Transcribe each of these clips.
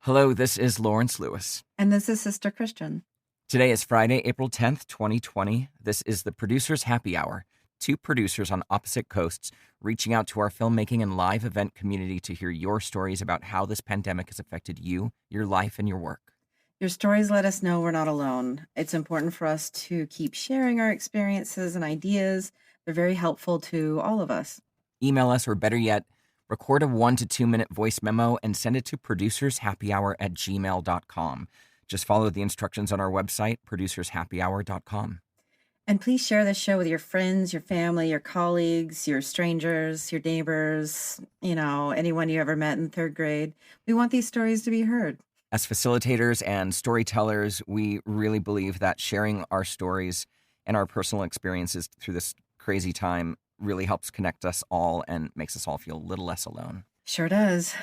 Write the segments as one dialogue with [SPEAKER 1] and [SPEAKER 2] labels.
[SPEAKER 1] Hello, this is Lawrence Lewis.
[SPEAKER 2] And this is Sister Christian.
[SPEAKER 1] Today is Friday, April 10th, 2020. This is the Producers Happy Hour. Two producers on opposite coasts reaching out to our filmmaking and live event community to hear your stories about how this pandemic has affected you, your life, and your work.
[SPEAKER 2] Your stories let us know we're not alone. It's important for us to keep sharing our experiences and ideas. They're very helpful to all of us.
[SPEAKER 1] Email us, or better yet, record a 1 to 2 minute voice memo and send it to producershappyhour@gmail.com. Just follow the instructions on our website, producershappyhour.com.
[SPEAKER 2] And please share this show with your friends, your family, your colleagues, your strangers, your neighbors, anyone you ever met in third grade. We want these stories to be heard.
[SPEAKER 1] As facilitators and storytellers, we really believe that sharing our stories and our personal experiences through this crazy time really helps connect us all and makes us all feel a little less alone.
[SPEAKER 2] Sure does.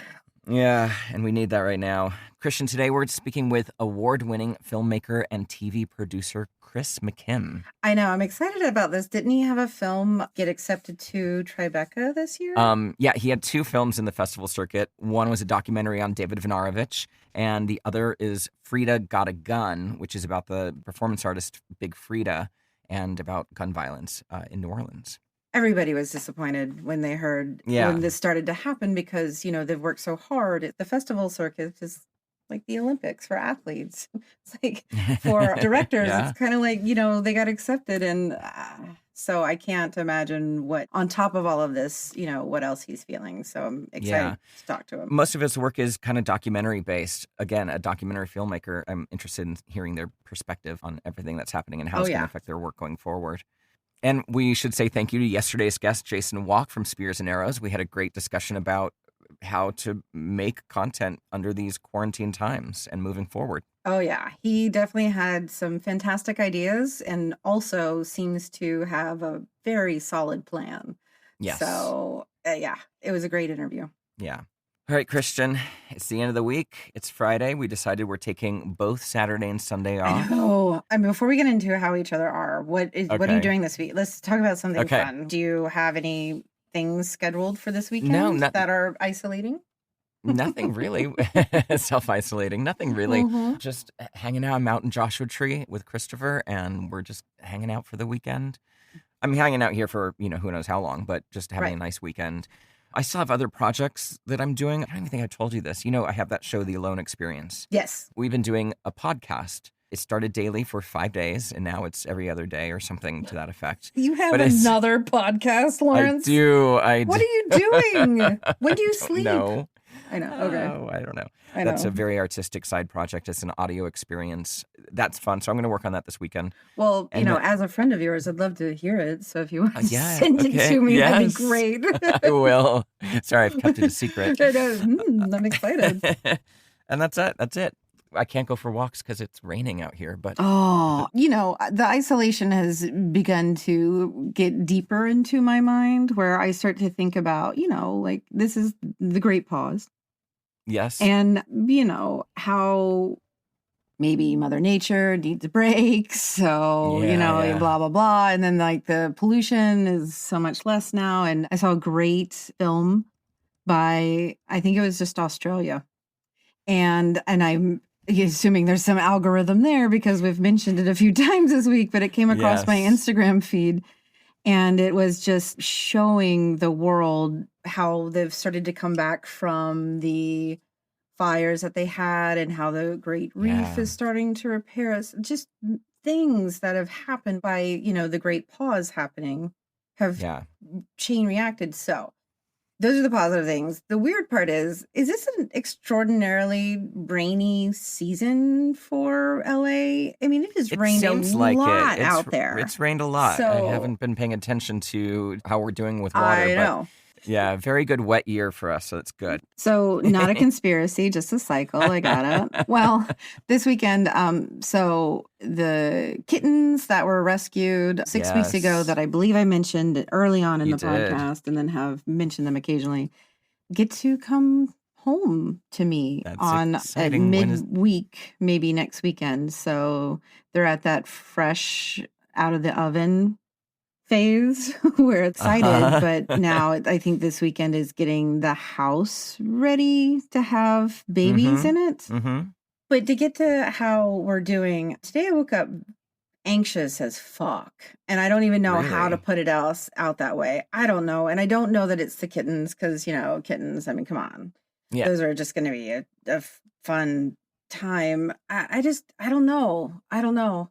[SPEAKER 1] Yeah, and we need that right now. Christian, today we're speaking with award-winning filmmaker and TV producer Chris McKim.
[SPEAKER 2] I know. I'm excited about this. Didn't he have a film get accepted to Tribeca this year?
[SPEAKER 1] Yeah, he had two films in the festival circuit. One was a documentary on David Vinarovich, and the other is Frida Got a Gun, which is about the performance artist Big Frida and about gun violence in New Orleans.
[SPEAKER 2] Everybody was disappointed when they heard when this started to happen because, they've worked so hard. The festival circuit is like the Olympics for athletes. It's like for directors, It's kind of like, they got accepted. And so I can't imagine what, on top of all of this, what else he's feeling. So I'm excited to talk to him.
[SPEAKER 1] Most of his work is kind of documentary based. Again, a documentary filmmaker. I'm interested in hearing their perspective on everything that's happening and how it's going to affect their work going forward. And we should say thank you to yesterday's guest, Jason Walk from Spears and Arrows. We had a great discussion about how to make content under these quarantine times and moving forward.
[SPEAKER 2] Oh, yeah. He definitely had some fantastic ideas and also seems to have a very solid plan.
[SPEAKER 1] Yes.
[SPEAKER 2] So, it was a great interview.
[SPEAKER 1] Yeah. All right, Christian, it's the end of the week. It's Friday. We decided we're taking both Saturday and Sunday off.
[SPEAKER 2] Oh, before we get into how each other are, what are you doing this week? Let's talk about something fun. Do you have any things scheduled for this weekend that are isolating?
[SPEAKER 1] Nothing really. Self-isolating. Nothing really. Mm-hmm. Just hanging out. I'm out in Joshua Tree with Christopher, and we're just hanging out for the weekend. I'm hanging out here for, who knows how long, but just having a nice weekend. I still have other projects that I'm doing. I don't even think I told you this. I have that show, The Alone Experience.
[SPEAKER 2] Yes.
[SPEAKER 1] We've been doing a podcast. It started daily for 5 days, and now it's every other day or something to that effect.
[SPEAKER 2] You have another podcast, Lawrence?
[SPEAKER 1] I do.
[SPEAKER 2] What are you doing? When do you sleep?
[SPEAKER 1] No.
[SPEAKER 2] I know. Okay.
[SPEAKER 1] I don't know. That's a very artistic side project. It's an audio experience. That's fun. So I'm going to work on that this weekend.
[SPEAKER 2] Well, as a friend of yours, I'd love to hear it. So if you want to send it to me, that'd be great.
[SPEAKER 1] I will. Sorry, I've kept it a secret.
[SPEAKER 2] I'm excited.
[SPEAKER 1] And that's it. That's it. I can't go for walks because it's raining out here. But
[SPEAKER 2] the isolation has begun to get deeper into my mind where I start to think about, like this is the great pause.
[SPEAKER 1] Yes.
[SPEAKER 2] And, how maybe Mother Nature needs a break. So, blah, blah, blah. And then like the pollution is so much less now. And I saw a great film by, I think it was just Australia. And I'm assuming there's some algorithm there because we've mentioned it a few times this week, but it came across my Instagram feed. And it was just showing the world how they've started to come back from the fires that they had and how the Great Reef is starting to repair us. Just things that have happened by, the Great Pause happening have chain reacted. So those are the positive things. The weird part is this an extraordinarily rainy season for LA? I mean, it has rained a lot out there.
[SPEAKER 1] It's rained a lot.
[SPEAKER 2] So,
[SPEAKER 1] I haven't been paying attention to how we're doing with water.
[SPEAKER 2] I know.
[SPEAKER 1] Yeah, very good wet year for us, so it's good.
[SPEAKER 2] So not a conspiracy, just a cycle. I got it. Well, this weekend, so the kittens that were rescued 6 weeks ago that I believe I mentioned early on in the podcast and then have mentioned them occasionally, get to come home to me at midweek, maybe next weekend. So they're at that fresh out of the oven phase. We're excited, but now I think this weekend is getting the house ready to have babies in it. But to get to how we're doing, today I woke up anxious as fuck. And I don't even know how to put it out that way. I don't know. And I don't know that it's the kittens because, kittens, I mean, come on. Yeah. Those are just going to be a fun time. I don't know.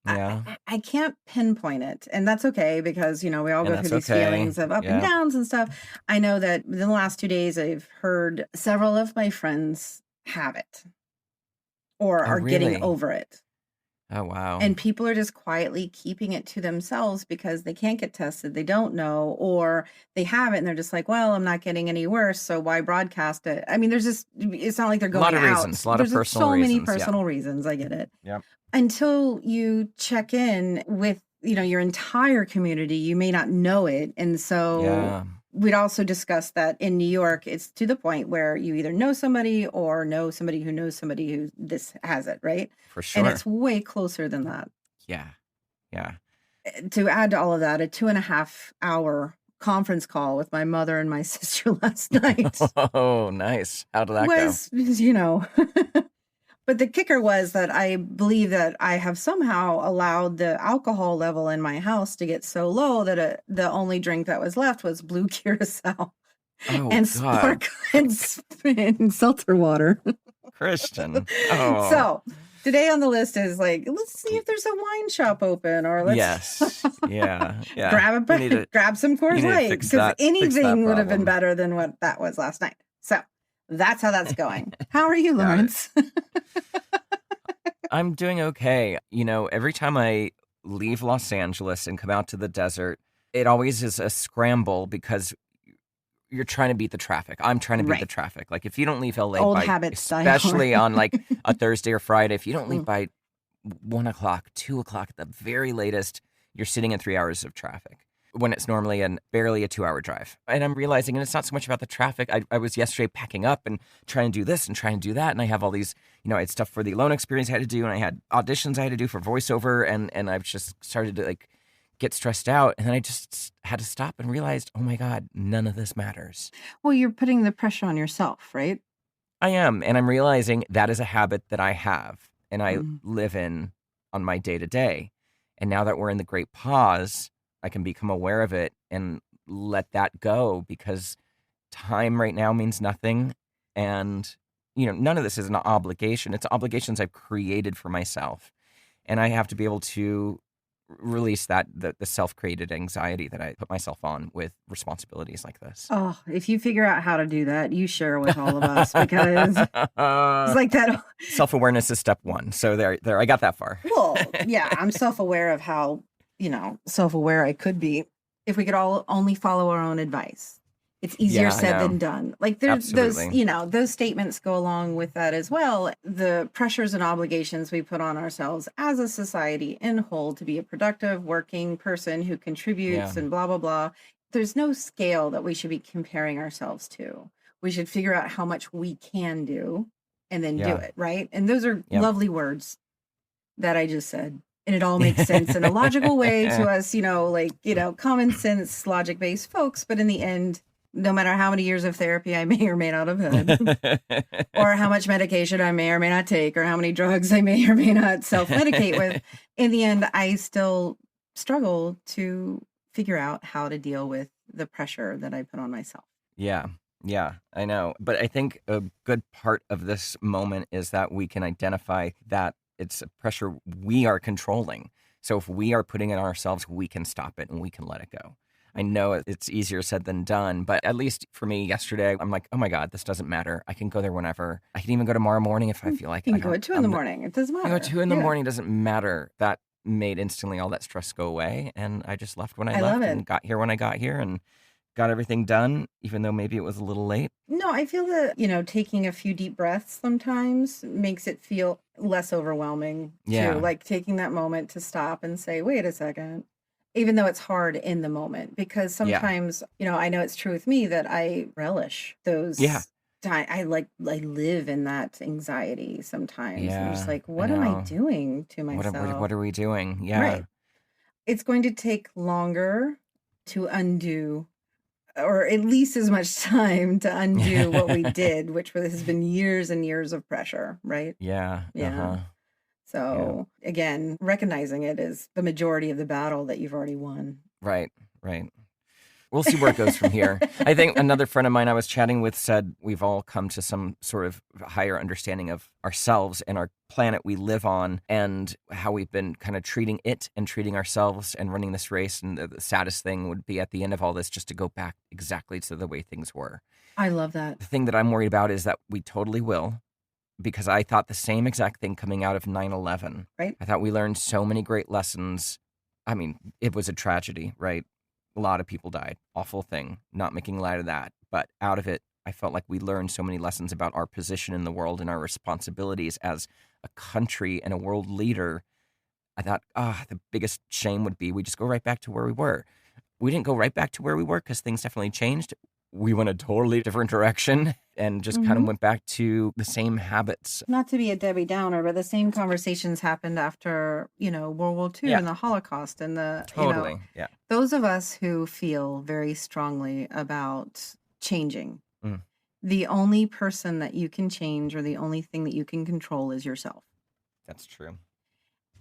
[SPEAKER 2] Yeah. I can't pinpoint it. And that's okay because, we all go through these feelings of up and downs and stuff. I know that in the last 2 days, I've heard several of my friends have it or are getting over it.
[SPEAKER 1] Oh, wow.
[SPEAKER 2] And people are just quietly keeping it to themselves because they can't get tested. They don't know, or they have it and they're just like, well, I'm not getting any worse. So why broadcast it? I mean, it's not like they're going out.
[SPEAKER 1] A lot of reasons, a lot of personal
[SPEAKER 2] reasons. So many
[SPEAKER 1] reasons,
[SPEAKER 2] personal reasons. I get it.
[SPEAKER 1] Yeah.
[SPEAKER 2] Until you check in with, your entire community, you may not know it. And so we'd also discussed that in New York, it's to the point where you either know somebody or know somebody who knows somebody who this has it, right?
[SPEAKER 1] For sure.
[SPEAKER 2] And it's way closer than that.
[SPEAKER 1] Yeah. Yeah.
[SPEAKER 2] To add to all of that, a 2.5-hour conference call with my mother and my sister last night.
[SPEAKER 1] Oh, nice. How did that
[SPEAKER 2] go? But the kicker was that I believe that I have somehow allowed the alcohol level in my house to get so low that the only drink that was left was blue curacao and seltzer water.
[SPEAKER 1] Christian. Oh.
[SPEAKER 2] So today on the list is like, let's see if there's a wine shop open, or let's grab some Coors Light, because anything would have been better than what that was last night. So that's how that's going. How are you, Lawrence?
[SPEAKER 1] I'm doing okay. Every time I leave Los Angeles and come out to the desert, it always is a scramble because you're trying to beat the traffic. I'm trying to beat the traffic. Like if you don't leave LA especially on like a Thursday or Friday, if you don't leave by 1 o'clock, 2 o'clock at the very latest, you're sitting in 3 hours of traffic when it's normally barely a 2-hour drive. And I'm realizing, and it's not so much about the traffic. I was yesterday packing up and trying to do this and trying to do that. And I have all these, I had stuff for the Alone experience I had to do, and I had auditions I had to do for voiceover. And I've just started to get stressed out. And then I just had to stop and realized, oh my God, none of this matters.
[SPEAKER 2] Well, you're putting the pressure on yourself, right?
[SPEAKER 1] I am. And I'm realizing that is a habit that I have and I live in on my day to day. And now that we're in the great pause, I can become aware of it and let that go, because time right now means nothing. And, none of this is an obligation. It's obligations I've created for myself. And I have to be able to release the self-created anxiety that I put myself on with responsibilities like this.
[SPEAKER 2] Oh, if you figure out how to do that, you share with all of us, because it's like that.
[SPEAKER 1] Self-awareness is step one. So there, I got that far.
[SPEAKER 2] Well, yeah, I'm self-aware of how, self-aware I could be if we could all only follow our own advice. It's easier said than done. Like there's those, those statements go along with that as well. The pressures and obligations we put on ourselves as a society in whole to be a productive working person who contributes and blah, blah, blah. There's no scale that we should be comparing ourselves to. We should figure out how much we can do and then do it. Right. And those are lovely words that I just said. And it all makes sense in a logical way to us, common sense, logic-based folks. But in the end, no matter how many years of therapy I may or may not have had, or how much medication I may or may not take, or how many drugs I may or may not self-medicate with, in the end, I still struggle to figure out how to deal with the pressure that I put on myself.
[SPEAKER 1] Yeah, I know. But I think a good part of this moment is that we can identify that it's a pressure we are controlling. So if we are putting it on ourselves, we can stop it and we can let it go. I know it's easier said than done, but at least for me yesterday, I'm like, oh my God, this doesn't matter. I can go there whenever. I can even go tomorrow morning if I feel like it.
[SPEAKER 2] You can go at 2 in the morning. It doesn't matter.
[SPEAKER 1] I go at 2 in the morning. It doesn't matter. That made instantly all that stress go away. And I just left when I left and got here when I got here and got everything done, even though maybe it was a little late.
[SPEAKER 2] No, I feel that, taking a few deep breaths sometimes makes it feel less overwhelming.
[SPEAKER 1] Yeah.
[SPEAKER 2] Too. Like taking that moment to stop and say, wait a second. Even though it's hard in the moment, because sometimes, I know it's true with me that I relish those times. I live in that anxiety sometimes. I'm just like, what am I doing to myself?
[SPEAKER 1] What are we doing? Yeah.
[SPEAKER 2] Right. it's going to take longer to undo, or at least as much time to undo what we did, which has been years and years of pressure, right?
[SPEAKER 1] Yeah.
[SPEAKER 2] Yeah. So again, recognizing it is the majority of the battle that you've already won.
[SPEAKER 1] Right. We'll see where it goes from here. I think another friend of mine I was chatting with said we've all come to some sort of higher understanding of ourselves and our planet we live on and how we've been kind of treating it and treating ourselves and running this race. And the saddest thing would be at the end of all this just to go back exactly to the way things were.
[SPEAKER 2] I love that.
[SPEAKER 1] The thing that I'm worried about is that we totally will, because I thought the same exact thing coming out of 9/11.
[SPEAKER 2] Right.
[SPEAKER 1] I thought we learned so many great lessons. I mean, it was a tragedy, right? A lot of people died. Awful thing. Not making light of that. But out of it, I felt like we learned so many lessons about our position in the world and our responsibilities as a country and a world leader. I thought, the biggest shame would be we just go right back to where we were. We didn't go right back to where we were because things definitely changed. We went a totally different direction and just kind of went back to the same habits.
[SPEAKER 2] Not to be a Debbie Downer, but the same conversations happened after, World War II and the Holocaust and those of us who feel very strongly about changing, the only person that you can change or the only thing that you can control is yourself.
[SPEAKER 1] That's true.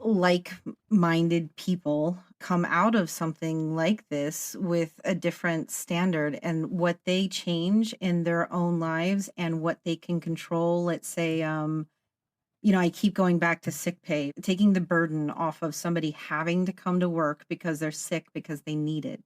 [SPEAKER 2] Like-minded people come out of something like this with a different standard, and what they change in their own lives and what they can control. Let's say, I keep going back to sick pay, taking the burden off of somebody having to come to work because they're sick because they need it.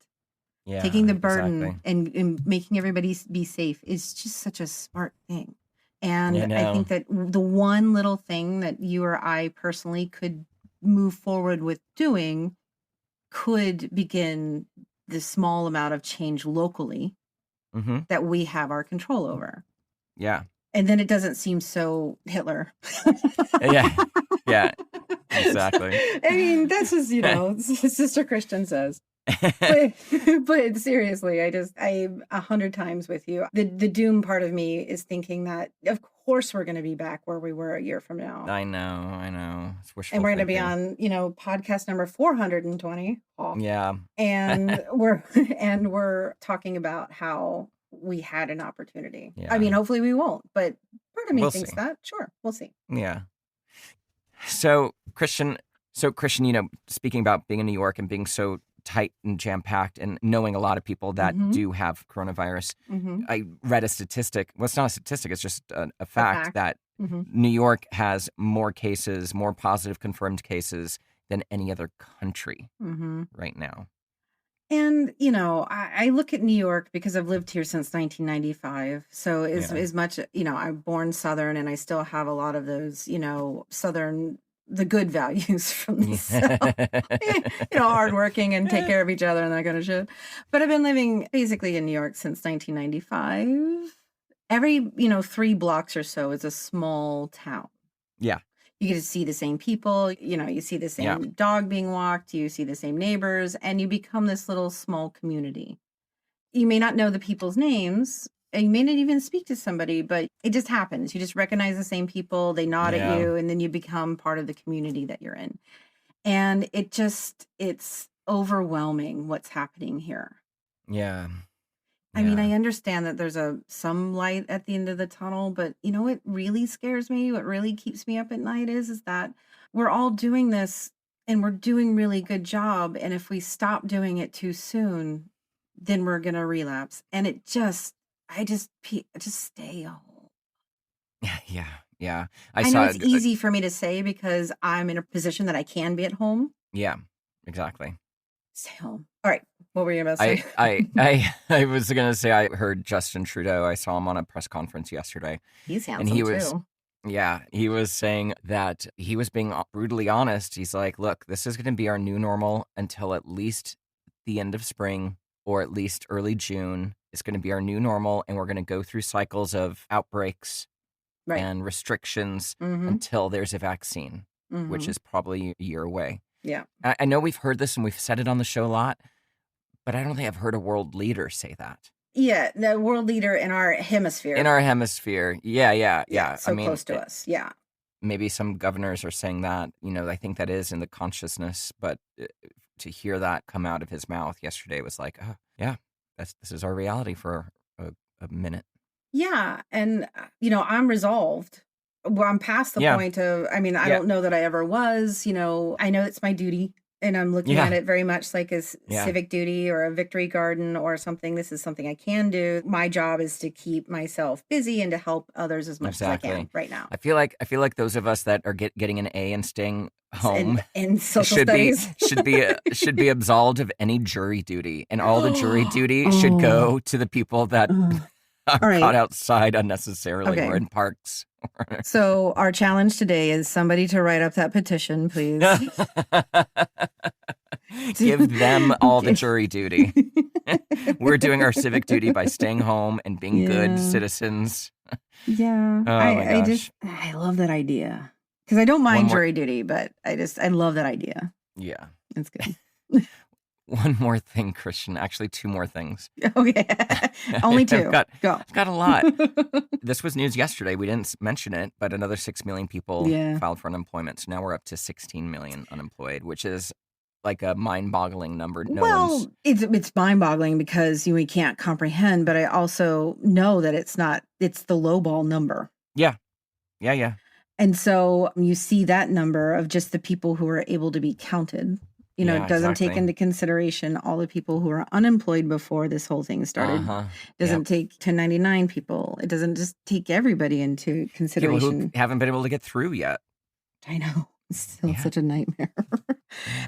[SPEAKER 1] Yeah,
[SPEAKER 2] taking the burden and making everybody be safe is just such a smart thing. And I think that the one little thing that you or I personally could move forward with doing could begin the small amount of change locally that we have our control over.
[SPEAKER 1] Yeah.
[SPEAKER 2] And then it doesn't seem so Hitler.
[SPEAKER 1] Yeah, exactly.
[SPEAKER 2] I mean, that's just, Sister Christian says. but seriously, I'm 100 times with you. The doom part of me is thinking that, of course, we're going to be back where we were a year from now.
[SPEAKER 1] I know. It's wishful
[SPEAKER 2] and we're going to be
[SPEAKER 1] thinking.
[SPEAKER 2] on, podcast number 420.
[SPEAKER 1] Yeah.
[SPEAKER 2] And we're talking about how we had an opportunity.
[SPEAKER 1] Yeah.
[SPEAKER 2] I mean, hopefully we won't, but part of me thinks
[SPEAKER 1] see.
[SPEAKER 2] that. Sure, we'll see.
[SPEAKER 1] Yeah. So Christian, speaking about being in New York and being so tight and jam-packed and knowing a lot of people that do have coronavirus, I read a statistic. Well, it's not a statistic. It's just a fact that New York has more cases, more positive confirmed cases than any other country right now.
[SPEAKER 2] And, I look at New York because I've lived here since 1995. So as much, I'm born Southern and I still have a lot of those, Southern, the good values from the South, hardworking and take care of each other and that kind of shit. But I've been living basically in New York since 1995. Every, 3 blocks or so is a small town.
[SPEAKER 1] Yeah.
[SPEAKER 2] You get to see the same people, you see the same dog being walked, you see the same neighbors, and you become this little small community. You may not know the people's names, and you may not even speak to somebody, but it just happens. You just recognize the same people, they nod at you, and then you become part of the community that you're in. And it's overwhelming what's happening here.
[SPEAKER 1] Yeah.
[SPEAKER 2] I mean, I understand that there's some light at the end of the tunnel, but what really scares me, what really keeps me up at night is that we're all doing this and we're doing really good job. And if we stop doing it too soon, then we're going to relapse. And I just stay home.
[SPEAKER 1] Yeah.
[SPEAKER 2] I know it's easy for me to say because I'm in a position that I can be at home.
[SPEAKER 1] Yeah, exactly.
[SPEAKER 2] Stay home. All right. What were you about to say?
[SPEAKER 1] I was going to say I heard Justin Trudeau. I saw him on a press conference yesterday.
[SPEAKER 2] He's handsome too.
[SPEAKER 1] Yeah, he was saying that he was being brutally honest. He's like, look, this is going to be our new normal until at least the end of spring or at least early June. It's going to be our new normal, and we're going to go through cycles of outbreaks and restrictions until there's a vaccine, which is probably a year away.
[SPEAKER 2] Yeah.
[SPEAKER 1] I know we've heard this and we've said it on the show a lot, but I don't think I've heard a world leader say that.
[SPEAKER 2] Yeah, the world leader in our hemisphere.
[SPEAKER 1] Yeah.
[SPEAKER 2] So close to us. Yeah.
[SPEAKER 1] Maybe some governors are saying that. I think that is in the consciousness, but to hear that come out of his mouth yesterday was like, oh, yeah, this is our reality for a minute.
[SPEAKER 2] Yeah. And, I'm resolved. Well, I'm past the point of, I don't know that I ever was, I know it's my duty. And I'm looking at it very much like a civic duty or a victory garden or something. This is something I can do. My job is to keep myself busy and to help others as much as I can right now.
[SPEAKER 1] I feel like those of us that are getting an A and staying home
[SPEAKER 2] in social studies
[SPEAKER 1] should be absolved of any jury duty, and all the jury duty should go to the people that are caught outside unnecessarily or in parks.
[SPEAKER 2] So our challenge today is somebody to write up that petition, please.
[SPEAKER 1] Give them all the jury duty. We're doing our civic duty by staying home and being good citizens.
[SPEAKER 2] Yeah. I love that idea. Because I don't mind jury duty, but I love that idea.
[SPEAKER 1] Yeah.
[SPEAKER 2] It's good.
[SPEAKER 1] One more thing, Christian. Actually, two more things.
[SPEAKER 2] Okay. Only two. Go.
[SPEAKER 1] I've got a lot. This was news yesterday. We didn't mention it, but another 6 million people filed for unemployment. So now we're up to 16 million unemployed, which is like a mind-boggling number.
[SPEAKER 2] It's mind-boggling because we can't comprehend, but I also know that it's the lowball number.
[SPEAKER 1] Yeah.
[SPEAKER 2] And so you see that number of just the people who are able to be counted. It doesn't take into consideration all the people who are unemployed before this whole thing started. Doesn't take 1099 people. It doesn't just take everybody into consideration.
[SPEAKER 1] People who haven't been able to get through yet.
[SPEAKER 2] I know. It's still such a nightmare.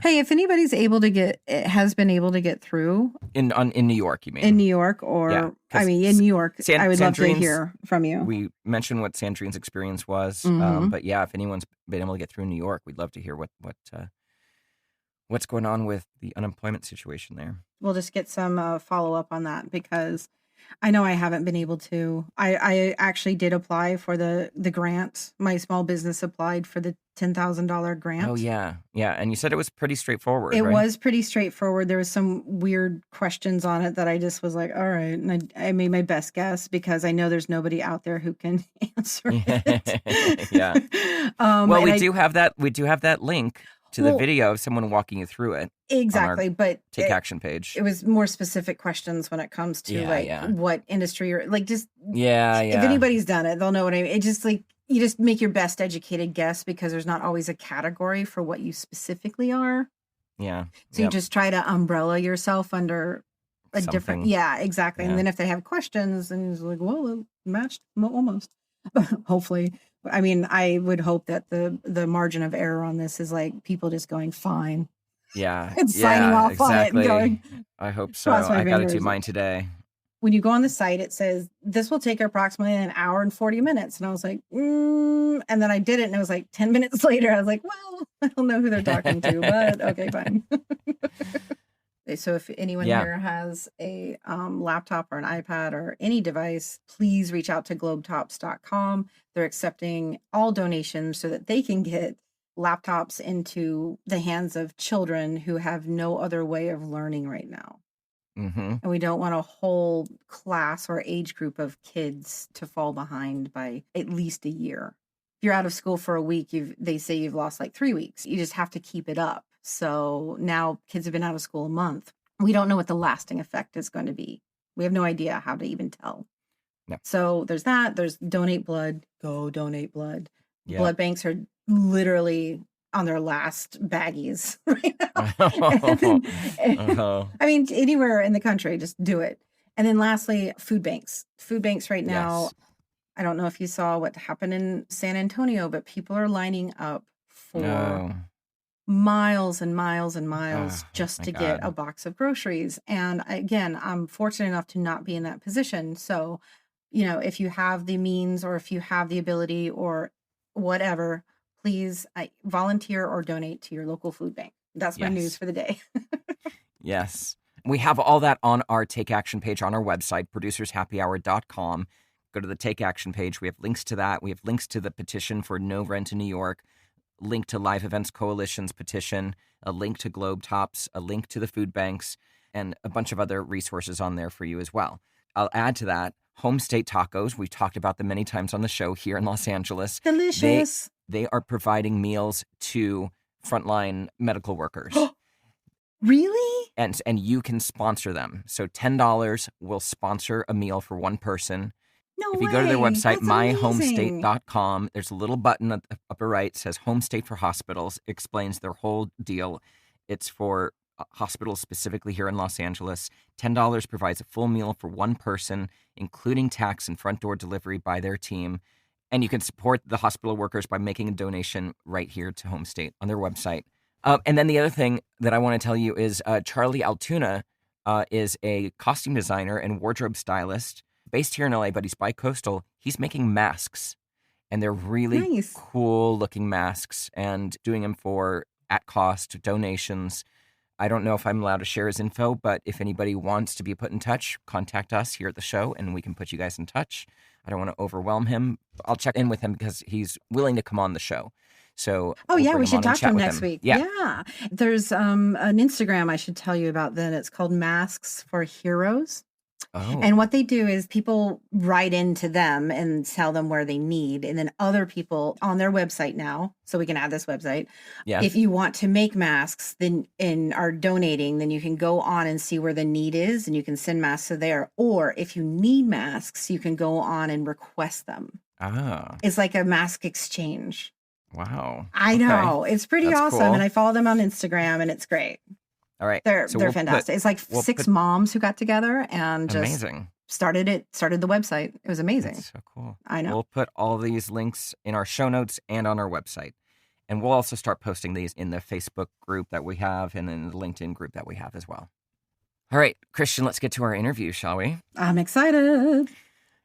[SPEAKER 2] Hey, if anybody's has been able to get through
[SPEAKER 1] in New York, you mean?
[SPEAKER 2] In New York, or in New York, I would love to hear from you.
[SPEAKER 1] We mentioned what Sandrine's experience was, but if anyone's been able to get through New York, we'd love to hear what's going on with the unemployment situation there.
[SPEAKER 2] We'll just get some follow-up on that because I know I haven't been able to. I actually did apply for the grant. My small business applied for the $10,000 grant.
[SPEAKER 1] Oh, yeah. Yeah, and you said it was pretty straightforward,
[SPEAKER 2] It was pretty straightforward. There was some weird questions on it that I just was like, all right. And I made my best guess because I know there's nobody out there who can answer it.
[SPEAKER 1] Yeah. We do have that link to the video of someone walking you through it.
[SPEAKER 2] Exactly, but
[SPEAKER 1] Take Action page.
[SPEAKER 2] It was more specific questions when it comes to what industry or just If anybody's done it, they'll know what I mean. It just you just make your best educated guess because there's not always a category for what you specifically are.
[SPEAKER 1] Yeah.
[SPEAKER 2] So you just try to umbrella yourself under a different. Yeah, exactly. Yeah. And then if they have questions, and it's like, well, it matched almost. Hopefully. I mean, I would hope that the margin of error on this is people just going fine.
[SPEAKER 1] Yeah.
[SPEAKER 2] And signing off
[SPEAKER 1] exactly.
[SPEAKER 2] on it and going.
[SPEAKER 1] I hope so. I got to do mine today.
[SPEAKER 2] When you go on the site, it says, this will take approximately an hour and 40 minutes. And I was like, and then I did it. And it was 10 minutes later. I was like, well, I don't know who they're talking to, but okay, fine. So if anyone here has a laptop or an iPad or any device, please reach out to globetops.com. They're accepting all donations so that they can get laptops into the hands of children who have no other way of learning right now.
[SPEAKER 1] Mm-hmm.
[SPEAKER 2] And we don't want a whole class or age group of kids to fall behind by at least a year. If you're out of school for a week, they say you've lost 3 weeks. You just have to keep it up. So now kids have been out of school a month. We don't know what the lasting effect is going to be. We have no idea how to even tell.
[SPEAKER 1] No.
[SPEAKER 2] So there's that. There's donate blood. Go donate blood.
[SPEAKER 1] Yeah.
[SPEAKER 2] Blood banks are literally on their last baggies right now. I mean, anywhere in the country, just do it. And then lastly, food banks. Food banks right now.
[SPEAKER 1] Yes.
[SPEAKER 2] I don't know if you saw what happened in San Antonio, but people are lining up for miles and miles and miles just to get a box of groceries. And again, I'm fortunate enough to not be in that position. So, if you have the means or if you have the ability or whatever, please volunteer or donate to your local food bank. That's my news for the day.
[SPEAKER 1] Yes. We have all that on our Take Action page on our website, producershappyhour.com. Go to the Take Action page. We have links to that. We have links to the petition for no rent in New York, link to Live Events Coalition's petition, a link to Globetops, a link to the food banks, and a bunch of other resources on there for you as well. I'll add to that, Home State Tacos. We've talked about them many times on the show here in Los Angeles.
[SPEAKER 2] Delicious.
[SPEAKER 1] They are providing meals to frontline medical workers.
[SPEAKER 2] Really?
[SPEAKER 1] And you can sponsor them. So $10 will sponsor a meal for one person.
[SPEAKER 2] No
[SPEAKER 1] If
[SPEAKER 2] way.
[SPEAKER 1] you go to their website,
[SPEAKER 2] That's amazing.
[SPEAKER 1] myhomestate.com, there's a little button at the upper right, says Home State for Hospitals. It explains their whole deal. It's for hospitals specifically here in Los Angeles. $10 provides a full meal for one person, including tax and front door delivery by their team. And you can support the hospital workers by making a donation right here to Home State on their website. And then the other thing that I want to tell you is Charlie Altuna is a costume designer and wardrobe stylist based here in LA, but he's bi-coastal. He's making masks, and they're really cool looking masks, and doing them for at cost donations. I don't know if I'm allowed to share his info, but if anybody wants to be put in touch, contact us here at the show and we can put you guys in touch. I don't want to overwhelm him. I'll check in with him because he's willing to come on the show. So
[SPEAKER 2] we should talk to him next week. Yeah. There's an Instagram I should tell you about then. It's called Masks for Heroes.
[SPEAKER 1] Oh.
[SPEAKER 2] And what they do is people write into them and tell them where they need. And then other people on their website now, so we can add this website.
[SPEAKER 1] Yeah.
[SPEAKER 2] If you want to make masks and are donating, then you can go on and see where the need is and you can send masks to there. Or if you need masks, you can go on and request them.
[SPEAKER 1] Ah.
[SPEAKER 2] It's like a mask exchange.
[SPEAKER 1] Wow.
[SPEAKER 2] I know. It's pretty awesome.
[SPEAKER 1] Cool.
[SPEAKER 2] And I follow them on Instagram and it's great.
[SPEAKER 1] All right.
[SPEAKER 2] They're fantastic. It's like six moms who got together and just started the website. It was amazing.
[SPEAKER 1] That's so cool.
[SPEAKER 2] I know.
[SPEAKER 1] We'll put all these links in our show notes and on our website. And we'll also start posting these in the Facebook group that we have and in the LinkedIn group that we have as well. All right, Christian, let's get to our interview, shall we?
[SPEAKER 2] I'm excited.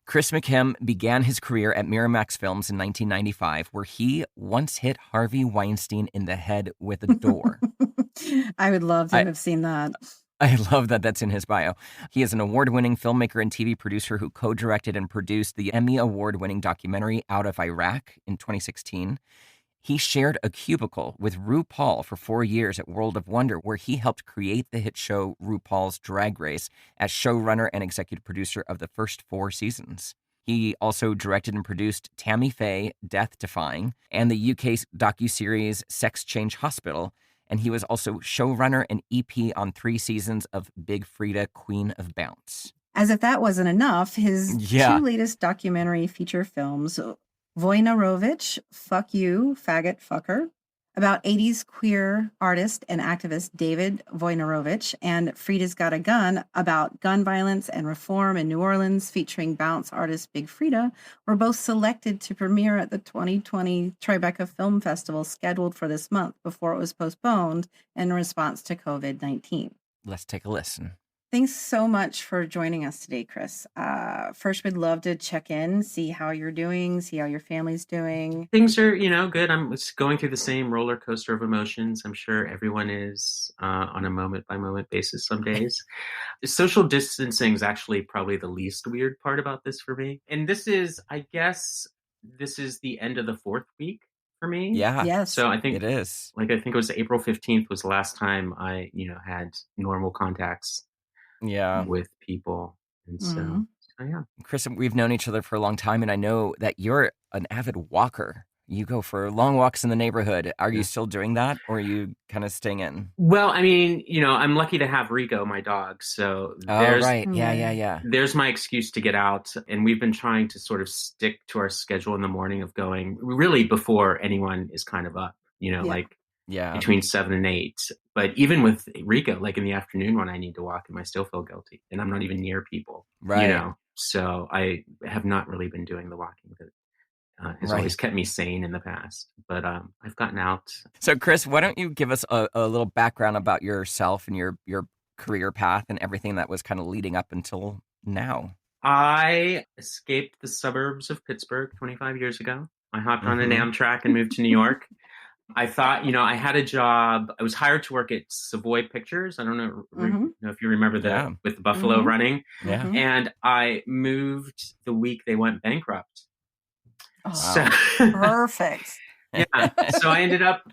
[SPEAKER 1] Chris McKim began his career at Miramax Films in 1995, where he once hit Harvey Weinstein in the head with a door.
[SPEAKER 2] I would love to have seen that.
[SPEAKER 1] I love that that's in his bio. He is an award-winning filmmaker and TV producer who co-directed and produced the Emmy Award-winning documentary Out of Iraq in 2016. He shared a cubicle with RuPaul for 4 years at World of Wonder, where he helped create the hit show RuPaul's Drag Race as showrunner and executive producer of the first 4 seasons. He also directed and produced Tammy Faye, Death Defying, and the UK's docuseries Sex Change Hospital, and he was also showrunner and EP on 3 seasons of Big Frida, Queen of Bounce.
[SPEAKER 2] As if that wasn't enough, his 2 latest documentary feature films, Vojnarovich, Fuck You, Faggot Fucker, about 80s queer artist and activist David Vojnarovich, and Frida's Got a Gun, about gun violence and reform in New Orleans, featuring bounce artist Big Frida, were both selected to premiere at the 2020 Tribeca Film Festival scheduled for this month before it was postponed in response to COVID-19.
[SPEAKER 1] Let's take a listen.
[SPEAKER 2] Thanks so much for joining us today, Chris. First, we'd love to check in, see how you're doing, see how your family's doing.
[SPEAKER 3] Things are, good. I'm going through the same roller coaster of emotions. I'm sure everyone is on a moment-by-moment basis some days. Social distancing is actually probably the least weird part about this for me. And this is the end of the 4th week for me.
[SPEAKER 1] Yeah.
[SPEAKER 2] Yes.
[SPEAKER 1] So I think it is.
[SPEAKER 3] I think it was April 15th was the last time I, had normal contacts. With people. And so yeah.
[SPEAKER 1] Chris, we've known each other for a long time, and I know that you're an avid walker. You go for long walks in the neighborhood. Are you still doing that, or are you kind of staying in?
[SPEAKER 3] Well, I mean, I'm lucky to have Rico, my dog. So there's my excuse to get out. And we've been trying to sort of stick to our schedule in the morning of going really before anyone is kind of up, between 7 and 8. But even with Rico, in the afternoon when I need to walk him, I still feel guilty. And I'm not even near people, So I have not really been doing the walking that has always kept me sane in the past. But I've gotten out.
[SPEAKER 1] So, Chris, why don't you give us a little background about yourself and your career path and everything that was kind of leading up until now?
[SPEAKER 3] I escaped the suburbs of Pittsburgh 25 years ago. I hopped on an Amtrak and moved to New York. I thought, I had a job. I was hired to work at Savoy Pictures. I don't know, if you remember with the Buffalo running.
[SPEAKER 1] Yeah.
[SPEAKER 3] And I moved the week they went bankrupt.
[SPEAKER 2] Oh, so, perfect.
[SPEAKER 3] Yeah. So I ended up,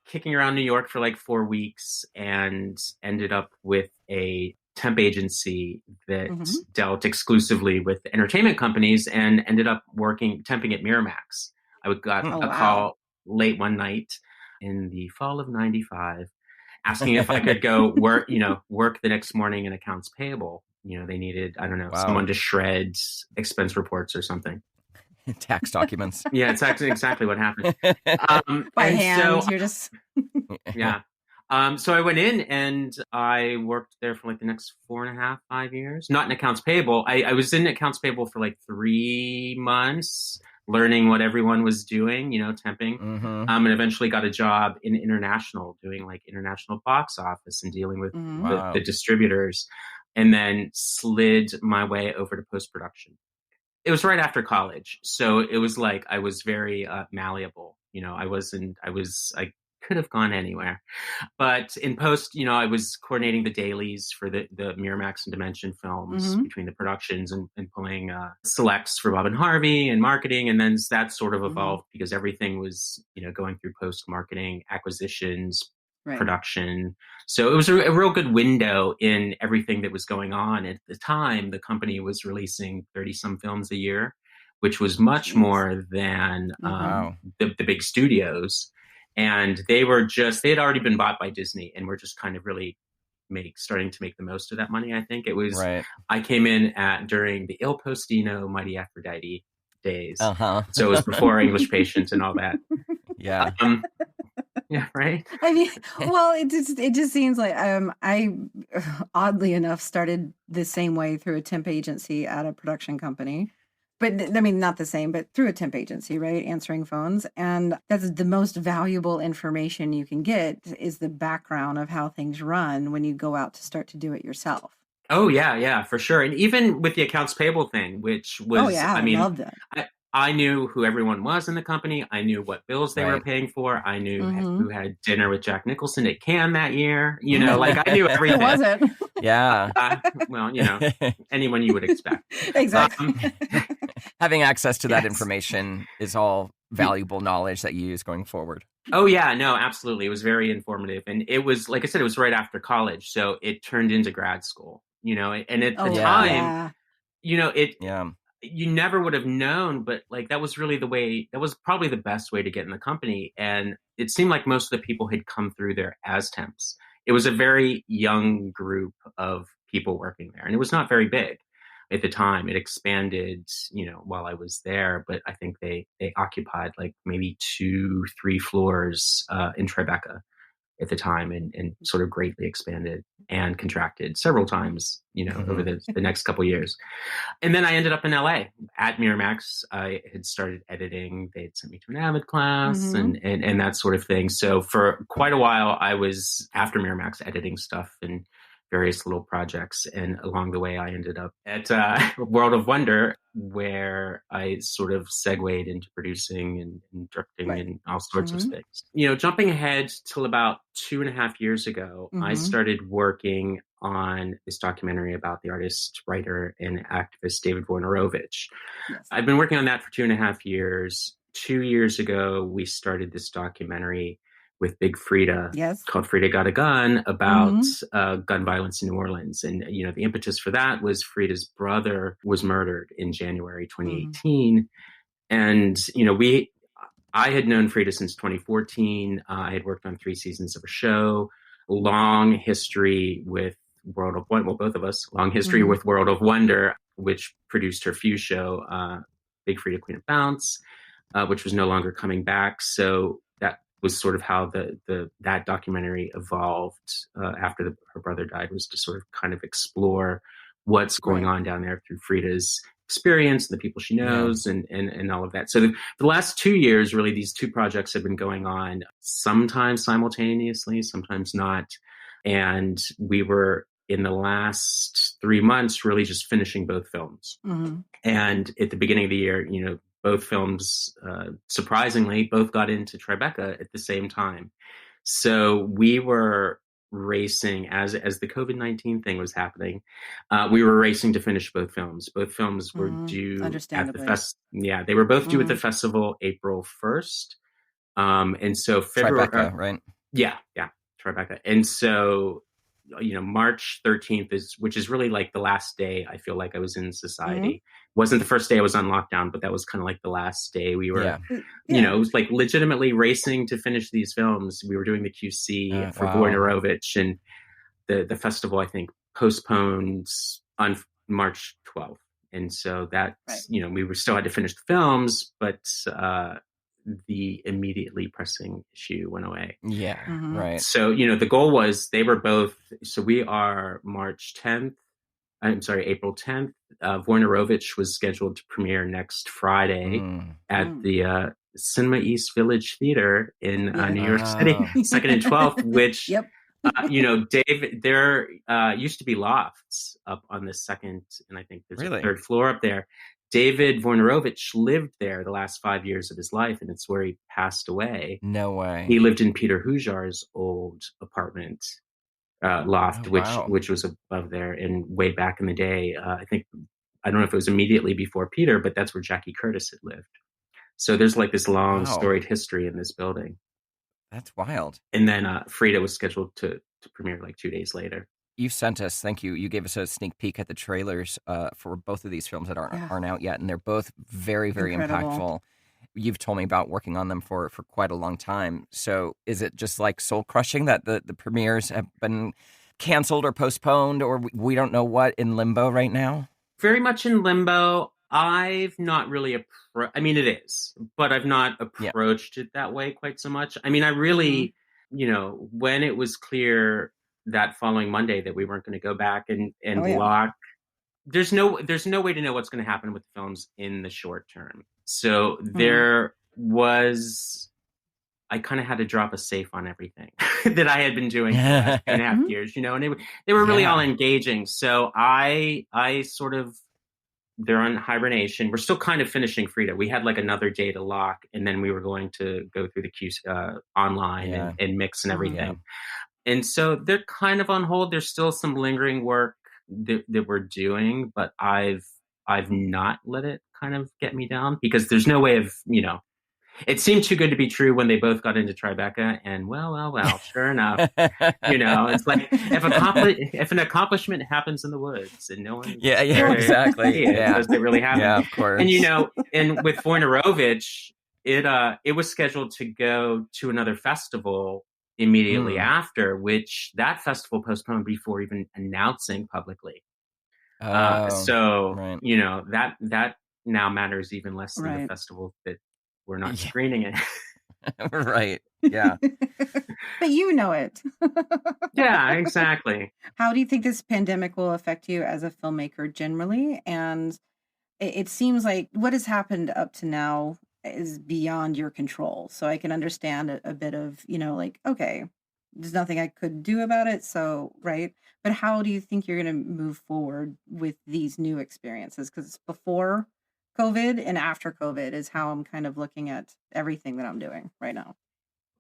[SPEAKER 3] kicking around New York for 4 weeks and ended up with a temp agency that dealt exclusively with entertainment companies and ended up temping at Miramax. I got a call late one night in the fall of 95. asking if I could go work the next morning in accounts payable. They needed, I don't know, someone to shred expense reports or something.
[SPEAKER 1] Tax documents.
[SPEAKER 3] Yeah, it's actually exactly what happened.
[SPEAKER 2] By hand, you're just...
[SPEAKER 3] Yeah. So I went in and I worked there for like the next 4.5, 5 years. Not in accounts payable. I was in accounts payable for like 3 months, learning what everyone was doing, temping. And eventually got a job in international, doing like international box office and dealing with the distributors, and then slid my way over to post-production. It was right after college. So it was like I was very malleable. I could have gone anywhere. But in post, I was coordinating the dailies for the Miramax and Dimension films between the productions and pulling selects for Bob and Harvey and marketing. And then that sort of evolved because everything was, going through post marketing, acquisitions, production. So it was a real good window in everything that was going on. At the time, the company was releasing 30 some films a year, which was much more than the big studios. And they had already been bought by Disney and were just kind of really starting to make the most of that money. I think it was, I came in during the Il Postino, Mighty Aphrodite days. So it was before English Patient and all that.
[SPEAKER 1] Yeah.
[SPEAKER 3] Yeah, right.
[SPEAKER 2] I mean, well, it just seems like I oddly enough started the same way through a temp agency at a production company. But I mean, not the same, but through a temp agency, right? Answering phones. And that's the most valuable information you can get is the background of how things run when you go out to start to do it yourself.
[SPEAKER 3] Oh, yeah, for sure. And even with the accounts payable thing, which was, I loved it. I knew who everyone was in the company. I knew what bills they were paying for. I knew who had dinner with Jack Nicholson at Cannes that year. Like I knew everything.
[SPEAKER 2] It wasn't.
[SPEAKER 1] Yeah.
[SPEAKER 3] Well, anyone you would expect.
[SPEAKER 2] Exactly.
[SPEAKER 1] Having access to that information is all valuable knowledge that you use going forward.
[SPEAKER 3] Oh, yeah. No, absolutely. It was very informative. And it was, like I said, it was right after college. So it turned into grad school, and at the time, you never would have known, but like that was probably the best way to get in the company. And it seemed like most of the people had come through there as temps. It was a very young group of people working there, and it was not very big at the time. It expanded, while I was there, but I think they occupied like maybe 2-3 floors in Tribeca at the time, and sort of greatly expanded and contracted several times, over the next couple of years. And then I ended up in LA at Miramax. I had started editing. They had sent me to an Avid class and that sort of thing. So for quite a while, I was after Miramax editing stuff and various little projects. And along the way, I ended up at World of Wonder, where I sort of segued into producing and directing and all sorts of things. Jumping ahead till about 2.5 years ago, I started working on this documentary about the artist, writer, and activist David Wojnarowicz. Yes. I've been working on that for 2.5 years. 2 years ago, we started this documentary with Big Frida called Frida Got a Gun about gun violence in New Orleans. And, the impetus for that was Frida's brother was murdered in January 2018. And, I had known Frida since 2014. I had worked on 3 seasons of a show, long history with World of Wonder, well, both of us, long history with World of Wonder, which produced her Fuse show, Big Frida Queen of Bounce, which was no longer coming back. So that was sort of how that documentary evolved after her brother died, was to sort of kind of explore what's going on down there through Frida's experience and the people she knows and all of that. So the last 2 years, really, these 2 projects have been going on, sometimes simultaneously, sometimes not. And we were in the last 3 months really just finishing both films. And at the beginning of the year, both films, surprisingly, both got into Tribeca at the same time. So we were racing as the COVID-19 thing was happening. We were racing to finish both films. Both films were due at the they were both due at the festival April 1st. And so February,
[SPEAKER 1] Tribeca, right?
[SPEAKER 3] Yeah, Tribeca. And so, March 13th which is really like the last day I feel like I was in society. wasn't the first day I was on lockdown, but that was kind of like the last day we were, you know, it was like legitimately racing to finish these films. We were doing the QC for Wojnarowicz, and the festival, I think, postponed on March 12th. And so that's, you know, we were still had to finish the films, but the immediately pressing issue went away.
[SPEAKER 1] Yeah, right.
[SPEAKER 3] So, you know, the goal was they were both, so we are April 10th. Wojnarowicz was scheduled to premiere next Friday at the Cinema East Village Theater in New York City, 2nd and 12th, which, you know, Dave, there used to be lofts up on the second, and I think there's a third floor up there. David Wojnarowicz lived there the last 5 years of his life, and it's where he passed away.
[SPEAKER 1] No way.
[SPEAKER 3] He lived in Peter Hujar's old apartment loft, which was above there, and way back in the day, I don't know if it was immediately before Peter, but that's where Jackie Curtis had lived. So there's like this long storied history in this building.
[SPEAKER 1] That's wild.
[SPEAKER 3] And then Frida was scheduled to premiere like 2 days later.
[SPEAKER 1] You sent us, thank you. You gave us a sneak peek at the trailers for both of these films that aren't out yet, and they're both very, very impactful. You've told me about working on them for quite a long time. So is it just like soul crushing that the premieres have been canceled or postponed, or we don't know what, in limbo right now?
[SPEAKER 3] Very much in limbo. I've not really I mean, it is, but I've not approached it that way quite so much. I mean, I really, you know, when it was clear that following Monday that we weren't going to go back and lock, there's no way to know what's going to happen with the films in the short term. So there was, I kind of had to drop a safe on everything that I had been doing for the last 2.5 years, you know, and they were really all engaging. So I sort of, they're on hibernation. We're still kind of finishing Frida. We had like another day to lock, and then we were going to go through the queues online and mix and everything. And so they're kind of on hold. There's still some lingering work that we're doing, but I've not let it kind of get me down, because there's no way of, you know, it seemed too good to be true when they both got into Tribeca, and well, sure enough, you know, it's like if an accomplishment happens in the woods and no one,
[SPEAKER 1] exactly,
[SPEAKER 3] does it really happen?
[SPEAKER 1] Yeah, of course.
[SPEAKER 3] And you know, and with Wojnarowicz, it was scheduled to go to another festival immediately after, which that festival postponed before even announcing publicly. You know, that now matters even less than the festival that we're not screening it.
[SPEAKER 1] Right. Yeah.
[SPEAKER 2] But you know it.
[SPEAKER 3] Yeah, exactly.
[SPEAKER 2] How do you think this pandemic will affect you as a filmmaker generally? And it seems like what has happened up to now is beyond your control. So I can understand a bit of, you know, like, okay, there's nothing I could do about it. So, right. But how do you think you're going to move forward with these new experiences? Because before COVID and after COVID is how I'm kind of looking at everything that I'm doing right now.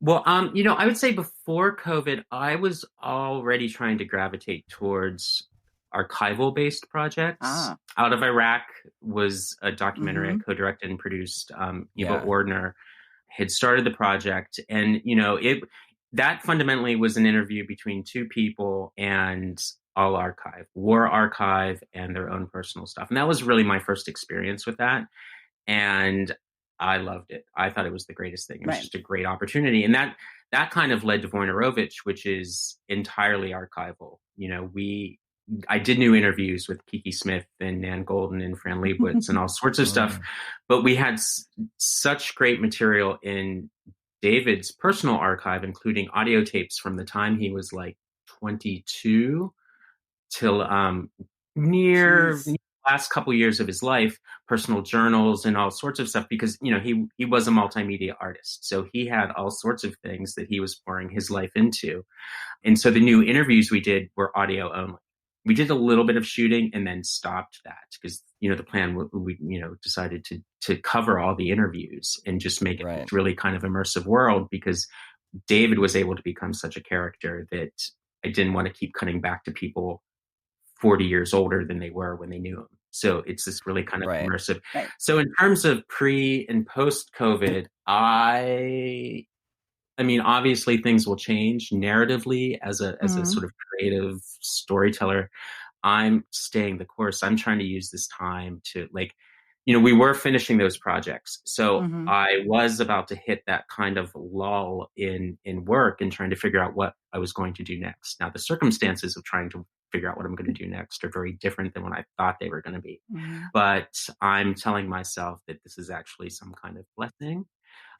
[SPEAKER 3] Well, you know, I would say before COVID, I was already trying to gravitate towards archival-based projects. Out of Iraq was a documentary I co-directed and produced. Eva Ordner had started the project, and you know, that fundamentally was an interview between two people and all archive, war archive, and their own personal stuff. And that was really my first experience with that. And I loved it. I thought it was the greatest thing. It was just a great opportunity. And that kind of led to Wojnarowicz, which is entirely archival. You know, I did new interviews with Kiki Smith and Nan Golden and Fran Lebowitz and all sorts of stuff. But we had such great material in David's personal archive, including audio tapes from the time he was like 22 till near the last couple years of his life, personal journals and all sorts of stuff, because, you know, he was a multimedia artist. So he had all sorts of things that he was pouring his life into. And so the new interviews we did were audio only. We did a little bit of shooting and then stopped that because, you know, the plan, we you know, decided to cover all the interviews and just make it a really kind of immersive world, because David was able to become such a character that I didn't want to keep cutting back to people 40 years older than they were when they knew him. So it's this really kind of immersive. Right. So in terms of pre and post COVID, I mean, obviously things will change narratively as a sort of creative storyteller. I'm staying the course. I'm trying to use this time to, like, we were finishing those projects. So I was about to hit that kind of lull in work and trying to figure out what I was going to do next. Now, the circumstances of trying to figure out what I'm going to do next are very different than what I thought they were going to be. But I'm telling myself that this is actually some kind of blessing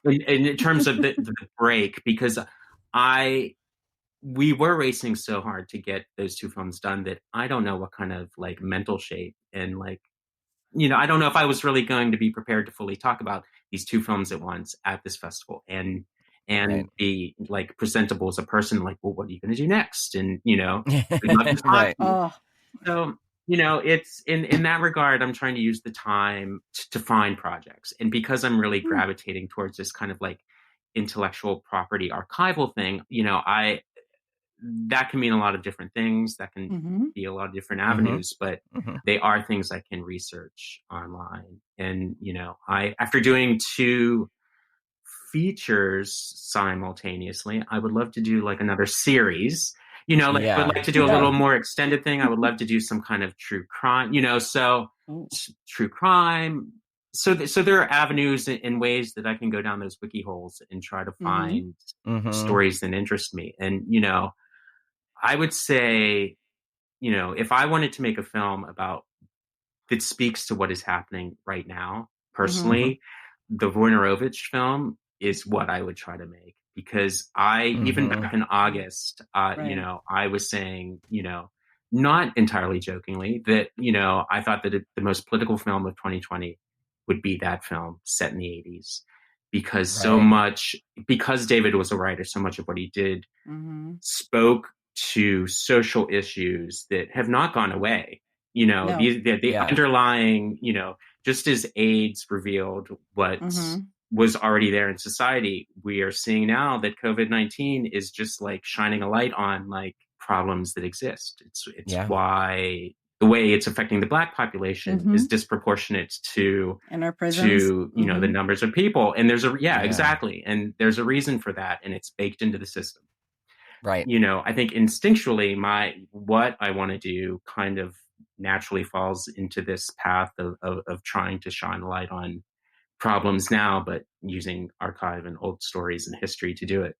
[SPEAKER 3] in terms of the break, because we were racing so hard to get those 2 films done that I don't know what kind of like mental shape and like, I don't know if I was really going to be prepared to fully talk about these 2 films at once at this festival and be like presentable as a person, like, well, what are you going to do next? And,
[SPEAKER 1] right.
[SPEAKER 3] So, it's in that regard, I'm trying to use the time to find projects. And because I'm really gravitating towards this kind of like intellectual property archival thing, that can mean a lot of different things. That can be a lot of different avenues, but they are things I can research online. And, after doing 2 features simultaneously, I would love to do like another series, I would like to do a little more extended thing. I would love to do some kind of true crime, true crime. So there are avenues and ways that I can go down those wiki holes and try to find stories that interest me. And, I would say, if I wanted to make a film that speaks to what is happening right now, personally, the Wojnarowicz film is what I would try to make, because even back in August, I was saying, not entirely jokingly, that, I thought that the most political film of 2020 would be that film set in the 80s, because because David was a writer, so much of what he did spoke to social issues that have not gone away. The underlying, just as AIDS revealed what was already there in society, we are seeing now that COVID-19 is just like shining a light on like problems that exist. It's why the way it's affecting the Black population is disproportionate to
[SPEAKER 2] in our prisons,
[SPEAKER 3] to the numbers of people. And there's exactly, and there's a reason for that, and it's baked into the system.
[SPEAKER 1] Right.
[SPEAKER 3] I think instinctually what I want to do kind of naturally falls into this path of trying to shine a light on problems now, but using archive and old stories and history to do it.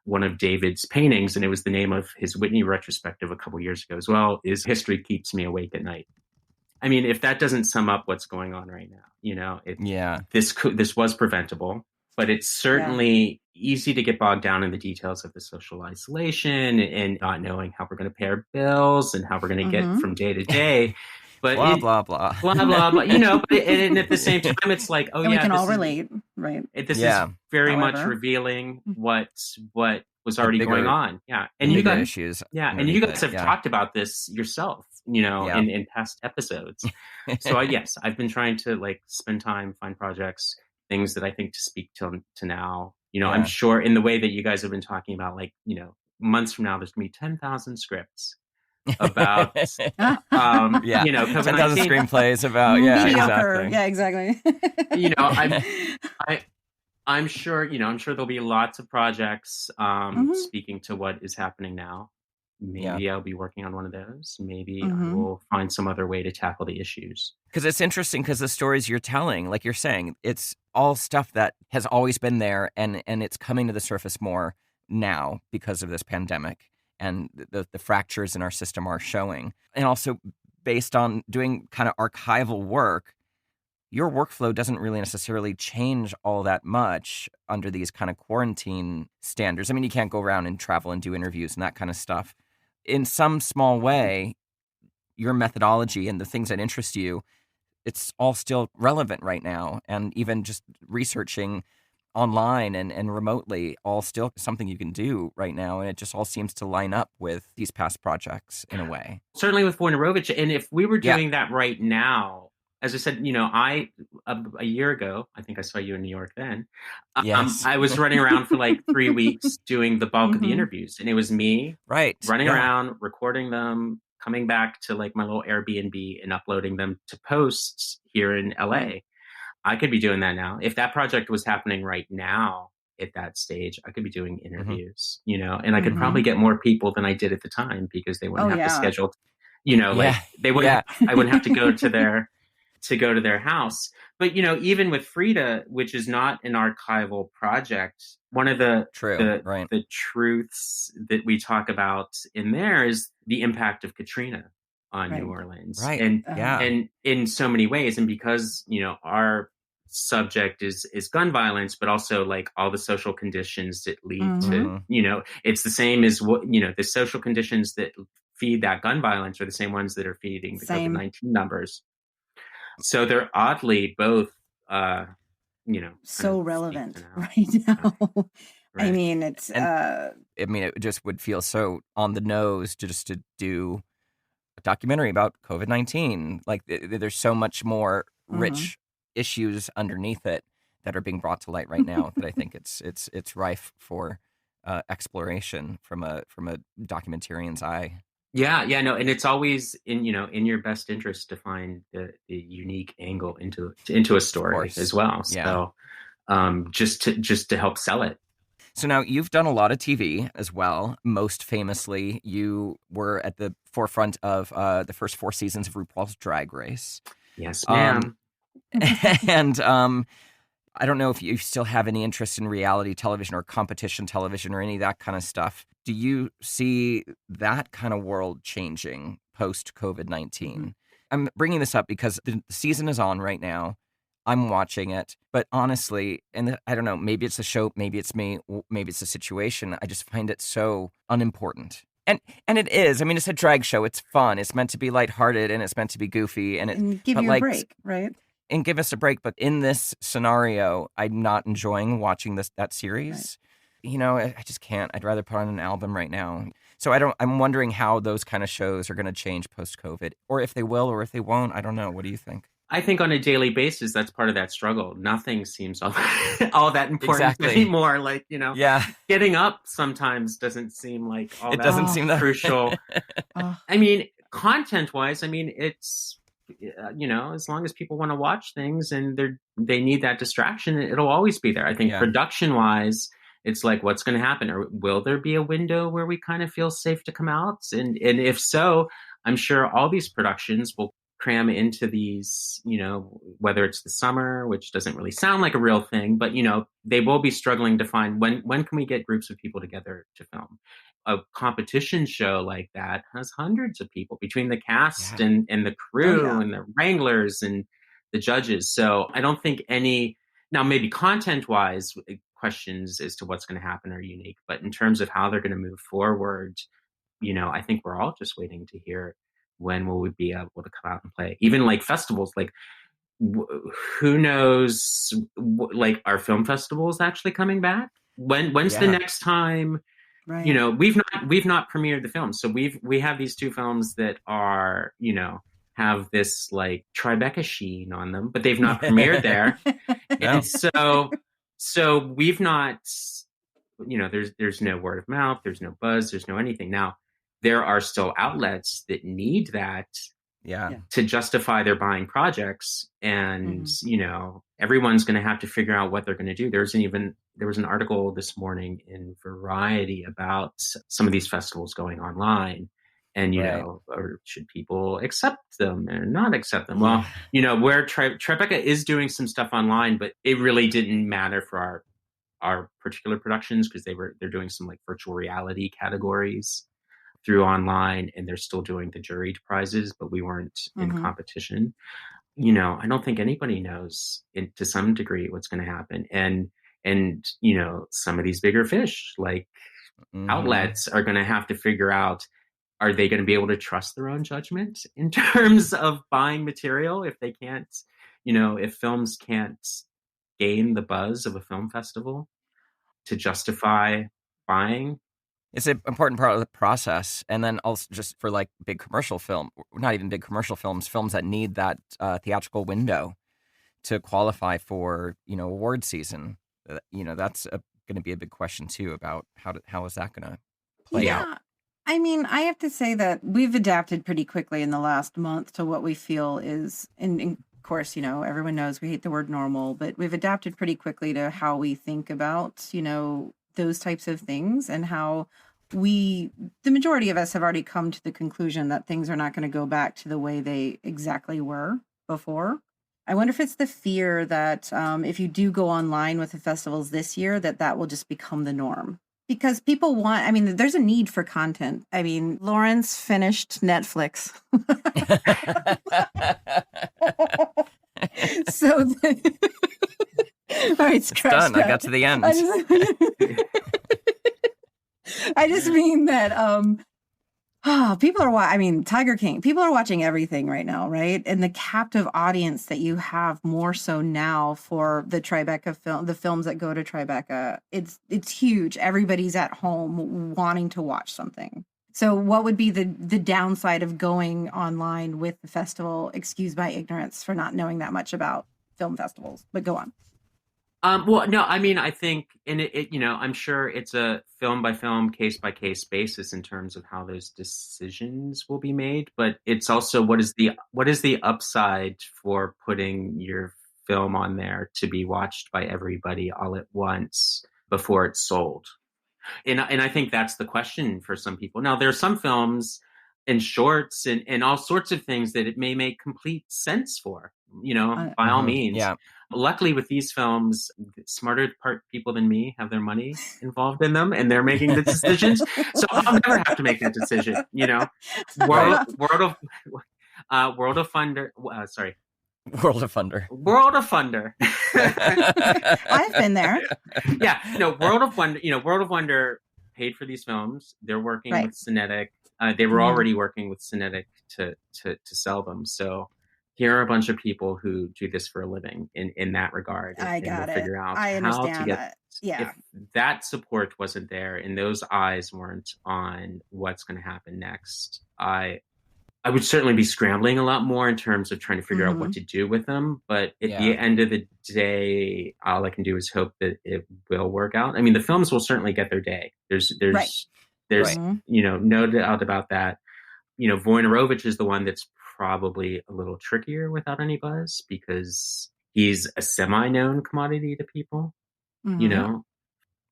[SPEAKER 3] One of David's paintings, and it was the name of his Whitney retrospective a couple years ago as well, is "History Keeps Me Awake at Night." I mean, if that doesn't sum up what's going on right now, this was preventable, but it's certainly easy to get bogged down in the details of the social isolation and not knowing how we're going to pay our bills and how we're going to get from day to day. But
[SPEAKER 1] blah, blah, blah.
[SPEAKER 3] Blah, blah, blah. And at the same time, it's like,
[SPEAKER 2] we can all relate, right?
[SPEAKER 3] This is very much revealing what was already going on. Yeah. And you guys,
[SPEAKER 1] issues.
[SPEAKER 3] Yeah. And you guys have talked about this yourself, in past episodes. So yes, I've been trying to like spend time, find projects, things that I think to speak to now. I'm sure in the way that you guys have been talking about, like, months from now, there's going to be 10,000 scripts about,
[SPEAKER 1] 10,000 screenplays about,
[SPEAKER 2] exactly.
[SPEAKER 3] I'm sure there'll be lots of projects speaking to what is happening now. Maybe I'll be working on one of those. Maybe I will find some other way to tackle the issues.
[SPEAKER 1] Because it's interesting, because the stories you're telling, like you're saying, it's all stuff that has always been there, and it's coming to the surface more now because of this pandemic, and the fractures in our system are showing. And also based on doing kind of archival work, your workflow doesn't really necessarily change all that much under these kind of quarantine standards. I mean, you can't go around and travel and do interviews and that kind of stuff. In some small way, your methodology and the things that interest you, it's all still relevant right now. And even just researching online and remotely, all still something you can do right now. And it just all seems to line up with these past projects in a way.
[SPEAKER 3] Certainly with Wojnarowicz. And if we were doing that right now, as I said, a year ago, I think I saw you in New York then.
[SPEAKER 1] Yes.
[SPEAKER 3] I was running around for like 3 weeks doing the bulk of the interviews. And it was me running around, recording them, coming back to like my little Airbnb and uploading them to posts here in LA. I could be doing that now. If that project was happening right now at that stage, I could be doing interviews, and I could probably get more people than I did at the time, because they wouldn't have to schedule, like they wouldn't, I wouldn't have to go to their house. But, even with Frida, which is not an archival project, one of the truths that we talk about in there is the impact of Katrina on New Orleans.
[SPEAKER 1] Right.
[SPEAKER 3] And in so many ways. And because, our subject is gun violence, but also like all the social conditions that lead to, it's the same as what, the social conditions that feed that gun violence are the same ones that are feeding the COVID-19 numbers. So they're oddly both,
[SPEAKER 2] so relevant right now. Right. I mean, it's,
[SPEAKER 1] it just would feel so on the nose to do a documentary about COVID-19. Like there's so much more rich issues underneath it that are being brought to light right now that I think it's rife for exploration from a documentarian's eye.
[SPEAKER 3] Yeah, no, and it's always in your best interest to find the unique angle into a story as well. So, just to help sell it.
[SPEAKER 1] So now you've done a lot of TV as well. Most famously, you were at the forefront of the first 4 seasons of RuPaul's Drag Race.
[SPEAKER 3] Yes, ma'am.
[SPEAKER 1] And I don't know if you still have any interest in reality television or competition television or any of that kind of stuff. Do you see that kind of world changing post-COVID-19? I'm bringing this up because the season is on right now. I'm watching it. But honestly, and I don't know, maybe it's the show, maybe it's me, maybe it's the situation. I just find it so unimportant. And it is. I mean, it's a drag show. It's fun. It's meant to be lighthearted and it's meant to be goofy.
[SPEAKER 2] And give you a break, right?
[SPEAKER 1] And give us a break. But in this scenario, I'm not enjoying watching that series. Right. I just can't. I'd rather put on an album right now. So I'm wondering how those kind of shows are going to change post-COVID, or if they will, or if they won't. I don't know. What do you think?
[SPEAKER 3] I think on a daily basis, that's part of that struggle. Nothing seems all that important anymore. Like, getting up sometimes doesn't seem like all that doesn't seem that crucial. I mean, content-wise, it's, as long as people want to watch things and they need that distraction, it'll always be there. I think production-wise, it's like, what's going to happen? Or will there be a window where we kind of feel safe to come out? And if so, I'm sure all these productions will cram into these, whether it's the summer, which doesn't really sound like a real thing, but, they will be struggling to find when can we get groups of people together to film. A competition show like that has hundreds of people between the cast and the crew and the wranglers and the judges. So I don't think now maybe content-wise, questions as to what's going to happen are unique, but in terms of how they're going to move forward, I think we're all just waiting to hear when will we be able to come out and play. Even like festivals, like who knows, like are film festivals actually coming back? When's the next time? Right. We've not premiered the film. So we have these 2 films that are, have this like Tribeca sheen on them, but they've not premiered there. And so we've not, there's no word of mouth, there's no buzz, there's no anything. Now, there are still outlets that need that to justify their buying projects. And, everyone's going to have to figure out what they're going to do. There was an article this morning in Variety about some of these festivals going online. And, or should people accept them or not accept them? Well, where Tribeca is doing some stuff online, but it really didn't matter for our particular productions because they're doing some like virtual reality categories through online, and they're still doing the juried prizes, but we weren't in competition. I don't think anybody knows to some degree what's going to happen. And some of these bigger fish, like outlets, are going to have to figure out, are they going to be able to trust their own judgment in terms of buying material if they can't, if films can't gain the buzz of a film festival to justify buying?
[SPEAKER 1] It's an important part of the process. And then also just for like big commercial film, not even big commercial films that need that theatrical window to qualify for, award season. That's going to be a big question too about how is that going to play out?
[SPEAKER 2] I mean, I have to say that we've adapted pretty quickly in the last month to what we feel is, and of course, everyone knows we hate the word normal, but we've adapted pretty quickly to how we think about, those types of things, and how the majority of us have already come to the conclusion that things are not going to go back to the way they exactly were before. I wonder if it's the fear that if you do go online with the festivals this year, that will just become the norm. Because people want, I mean, there's a need for content. I mean, Lawrence finished Netflix. So, all right,
[SPEAKER 1] it's done. I got to the end.
[SPEAKER 2] I just mean that people are I mean, Tiger King, people are watching everything right now, right? And the captive audience that you have more so now for the Tribeca film, the films that go to Tribeca, it's huge. Everybody's at home wanting to watch something. So what would be the downside of going online with the festival? Excuse my ignorance for not knowing that much about film festivals, but go on.
[SPEAKER 3] Well, no, I mean, I think, and it, you know, I'm sure it's a film by film, case by case basis in terms of how those decisions will be made. But it's also what is the upside for putting your film on there to be watched by everybody all at once before it's sold? And I think that's the question for some people. Now, there are some films and shorts and all sorts of things that it may make complete sense for, you know, by all means.
[SPEAKER 1] Yeah.
[SPEAKER 3] Luckily, with these films, smarter people than me have their money involved in them, and they're making the decisions. So I'll never have to make that decision. You know, World of Thunder.
[SPEAKER 1] World of Thunder.
[SPEAKER 3] World of Thunder.
[SPEAKER 2] I've been there.
[SPEAKER 3] Yeah, no, World of Wonder. You know, World of Wonder paid for these films. They're working with Cinetic. They were already working with Cinetic to sell them. So here are a bunch of people who do this for a living in that regard.
[SPEAKER 2] I got it.
[SPEAKER 3] Figure out
[SPEAKER 2] I understand how to get,
[SPEAKER 3] if that support wasn't there and those eyes weren't on what's going to happen next, I would certainly be scrambling a lot more in terms of trying to figure out what to do with them. But at the end of the day, all I can do is hope that it will work out. I mean, the films will certainly get their day. There's you know, no doubt about that. You know, Wojnarowicz is the one that's probably a little trickier without any buzz because he's a semi-known commodity to people, you know?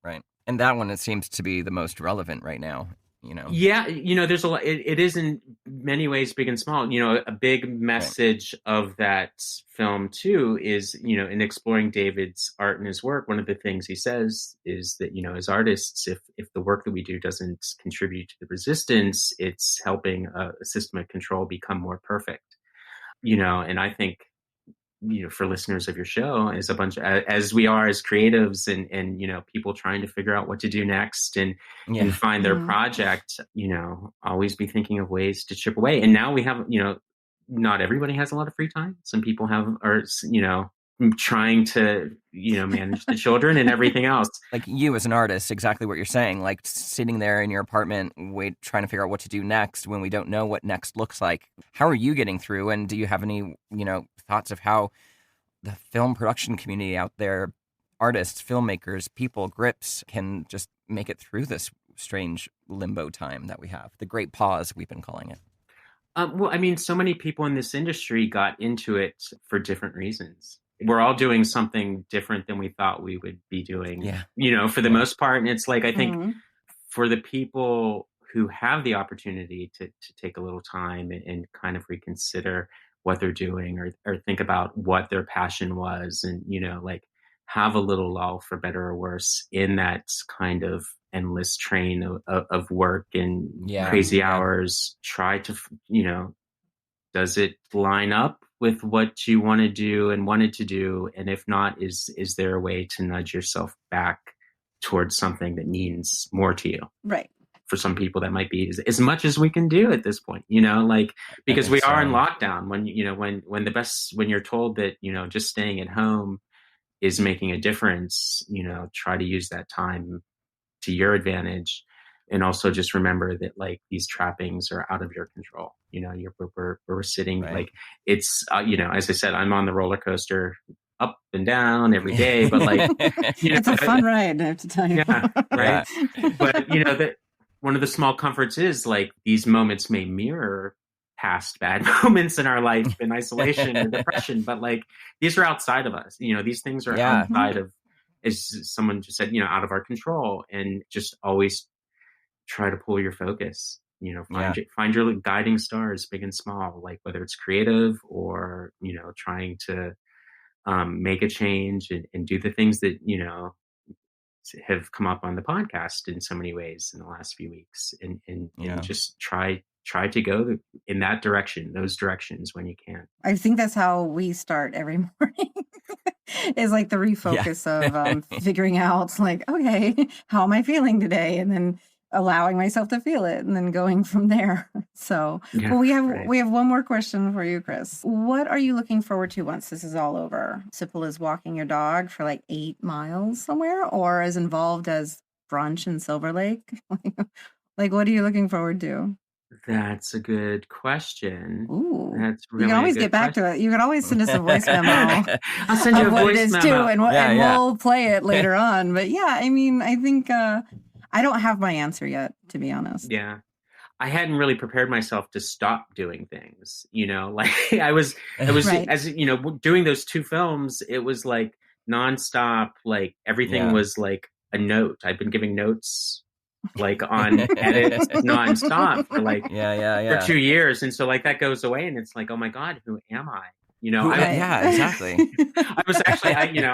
[SPEAKER 1] Right. And that one, it seems to be the most relevant right now, you know?
[SPEAKER 3] Yeah. You know, there's a lot, it is in many ways big and small. You know, a big message of that film too is, you know, in exploring David's art and his work, one of the things he says is that, you know, as artists, if the work that we do doesn't contribute to the resistance, it's helping a system of control become more perfect, you know. And I think, you know, for listeners of your show, as a bunch as we are as creatives and you know, people trying to figure out what to do next and find their project, you know, always be thinking of ways to chip away. And now we have, you know, not everybody has a lot of free time. Some people are, you know, trying to, you know, manage the children and everything else.
[SPEAKER 1] Like you as an artist, exactly what you're saying, like sitting there in your apartment, trying to figure out what to do next when we don't know what next looks like. How are you getting through? And do you have any, you know, thoughts of how the film production community out there, artists, filmmakers, people, grips, can just make it through this strange limbo time that we have, the great pause we've been calling it?
[SPEAKER 3] Well, I mean, so many people in this industry got into it for different reasons. We're all doing something different than we thought we would be doing, you know, for the most part. And it's like, I think for the people who have the opportunity to take a little time and kind of reconsider what they're doing or think about what their passion was and, you know, like have a little lull, for better or worse, in that kind of endless train of work and crazy hours. Try to, you know, does it line up with what you want to do and wanted to do? And if not, is there a way to nudge yourself back towards something that means more to you?
[SPEAKER 2] Right.
[SPEAKER 3] For some people, that might be as much as we can do at this point, you know, like, because we are in lockdown. When, you know, when you're told that, you know, just staying at home is making a difference, you know, try to use that time to your advantage. And also just remember that, like, these trappings are out of your control. You know, we're sitting like it's, you know, as I said, I'm on the roller coaster up and down every day, but like, you know,
[SPEAKER 2] it's a fun ride, I have to tell you.
[SPEAKER 3] Yeah, right. But you know, that one of the small comforts is like these moments may mirror past bad moments in our life in isolation or depression, but like these are outside of us. You know, these things are outside of, as someone just said, you know, out of our control. And just always try to pull your focus, you know, find your guiding stars, big and small, like whether it's creative or, you know, trying to make a change and do the things that, you know, have come up on the podcast in so many ways in the last few weeks, and just try to go in that direction, those directions when you can.
[SPEAKER 2] I think that's how we start every morning. Is like the refocus of figuring out like, okay, how am I feeling today? And then allowing myself to feel it and then going from there. So, well, we have one more question for you, Chris. What are you looking forward to once this is all over? Simple as walking your dog for like 8 miles somewhere, or as involved as brunch in Silver Lake? Like, what are you looking forward to?
[SPEAKER 3] That's a good question.
[SPEAKER 2] Ooh,
[SPEAKER 3] that's really
[SPEAKER 2] you can always get back to it. You can always send us a voice memo.
[SPEAKER 3] I'll send you a voice memo
[SPEAKER 2] too, and we'll play it later on. But yeah, I mean, I think I don't have my answer yet, to be honest.
[SPEAKER 3] Yeah, I hadn't really prepared myself to stop doing things. You know, like I was right. As you know, doing those 2 films, it was like nonstop. Like everything was like a note. I've been giving notes like on edits nonstop for like for 2 years, and so like that goes away, and it's like, oh my god, who am I? You know,
[SPEAKER 1] exactly.
[SPEAKER 3] I was actually,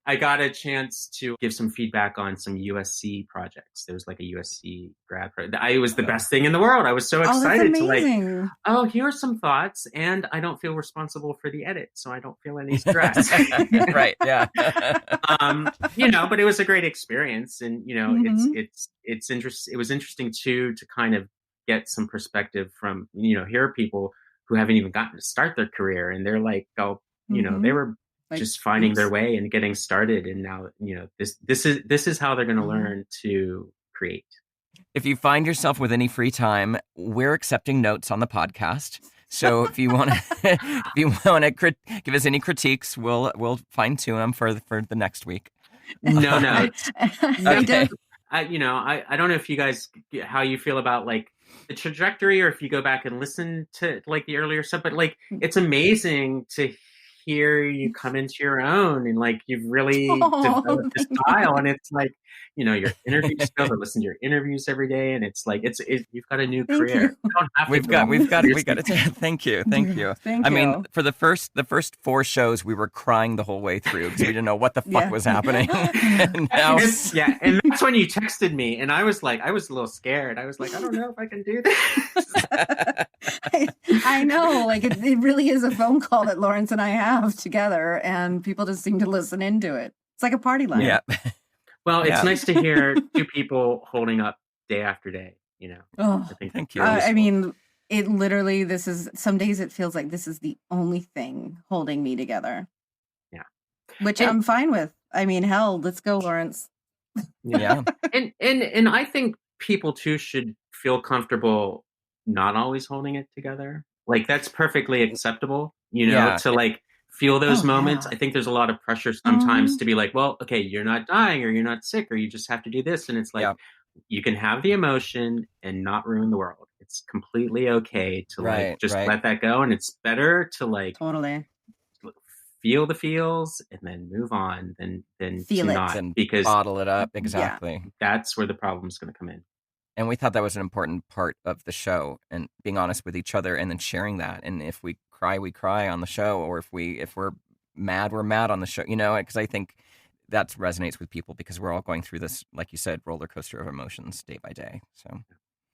[SPEAKER 3] I got a chance to give some feedback on some USC projects. There was like a USC grad project. It was the best thing in the world. I was so excited to like, here are some thoughts, and I don't feel responsible for the edit, so I don't feel any stress.
[SPEAKER 1] Right. Yeah.
[SPEAKER 3] But it was a great experience, and it's interesting. It was interesting too to kind of get some perspective from here are people who haven't even gotten to start their career, and they're like, they were like, just finding their way and getting started, and now this is how they're going to learn to create.
[SPEAKER 1] If you find yourself with any free time, we're accepting notes on the podcast. So if you want to give us any critiques, we'll fine tune them for the next week.
[SPEAKER 3] No.
[SPEAKER 1] Okay.
[SPEAKER 3] I don't know if you guys how you feel about like the trajectory, or if you go back and listen to like the earlier stuff, but like it's amazing to hear you come into your own, and like you've really developed this style, and it's like your interview skills. I listen to your interviews every day, and it's like you've got a new career.
[SPEAKER 1] We've got it. Thank you.
[SPEAKER 2] Thank you.
[SPEAKER 1] I mean, for the first 4 shows, we were crying the whole way through because we didn't know what the fuck was happening. And now,
[SPEAKER 3] and that's when you texted me, and I was a little scared. I was like, I don't know if I can do this.
[SPEAKER 2] I know, like it really is a phone call that Lawrence and I have together, and people just seem to listen into it. It's like a party line.
[SPEAKER 1] Yeah.
[SPEAKER 3] Well, it's nice to hear 2 people holding up day after day,
[SPEAKER 2] Oh,
[SPEAKER 3] I think
[SPEAKER 1] thank you.
[SPEAKER 2] I mean, it literally, some days it feels like this is the only thing holding me together.
[SPEAKER 3] Yeah.
[SPEAKER 2] Which I'm fine with. I mean, hell, let's go, Lawrence.
[SPEAKER 3] Yeah. and I think people too should feel comfortable not always holding it together. Like that's perfectly acceptable, to like feel those moments. Yeah. I think there's a lot of pressure sometimes to be like, well, okay, you're not dying, or you're not sick, or you just have to do this. And it's like, you can have the emotion and not ruin the world. It's completely okay to let that go. And it's better to like
[SPEAKER 2] totally
[SPEAKER 3] feel the feels and then move on than
[SPEAKER 2] feel
[SPEAKER 3] to
[SPEAKER 2] it
[SPEAKER 3] not,
[SPEAKER 1] and
[SPEAKER 3] because
[SPEAKER 1] bottle it up. Exactly.
[SPEAKER 3] That's where the problem's going to come in.
[SPEAKER 1] And we thought that was an important part of the show, and being honest with each other, and then sharing that. And if we cry, we cry on the show, or if we're mad, we're mad on the show. Because I think that resonates with people, because we're all going through this, like you said, roller coaster of emotions day by day. So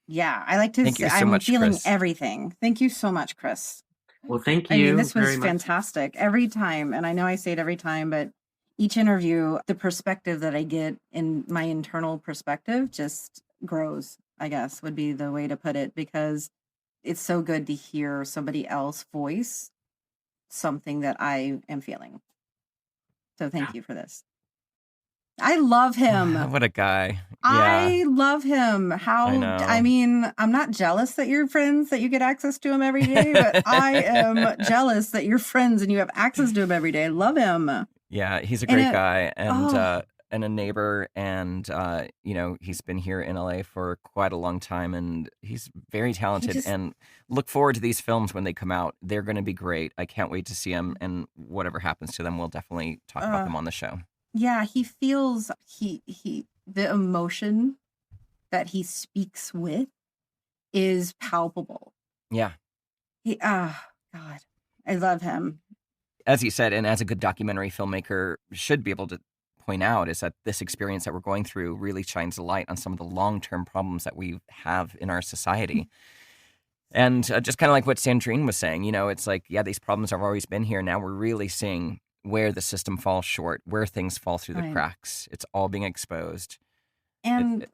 [SPEAKER 2] yeah, I like to.
[SPEAKER 1] Thank you so
[SPEAKER 2] I'm
[SPEAKER 1] much,
[SPEAKER 2] feeling
[SPEAKER 1] Chris.
[SPEAKER 2] Everything. Thank you so much, Chris.
[SPEAKER 3] Well, thank you.
[SPEAKER 2] I mean, this was
[SPEAKER 3] very
[SPEAKER 2] fantastic every time, and I know I say it every time, but each interview, the perspective that I get in my internal perspective just grows, I guess would be the way to put it, because it's so good to hear somebody else voice something that I am feeling. So thank you for this. I love him.
[SPEAKER 1] What a guy.
[SPEAKER 2] I love him. I mean, I'm not jealous that you're friends, that you get access to him every day, but I am jealous that you're friends and you have access to him every day. I love him.
[SPEAKER 1] Yeah, he's a great guy, and a neighbor, and he's been here in LA for quite a long time, and he's very talented. And look forward to these films when they come out. They're going to be great. I can't wait to see them, and whatever happens to them, we'll definitely talk about them on the show.
[SPEAKER 2] Yeah, he feels the emotion that he speaks with is palpable.
[SPEAKER 1] Yeah.
[SPEAKER 2] God, I love him.
[SPEAKER 1] as you said, and as a good documentary filmmaker should be able to point out, is that this experience that we're going through really shines a light on some of the long-term problems that we have in our society. And just kind of like what Sandrine was saying, it's like, yeah, these problems have always been here. Now we're really seeing where the system falls short, where things fall through the cracks. It's all being exposed.
[SPEAKER 2] And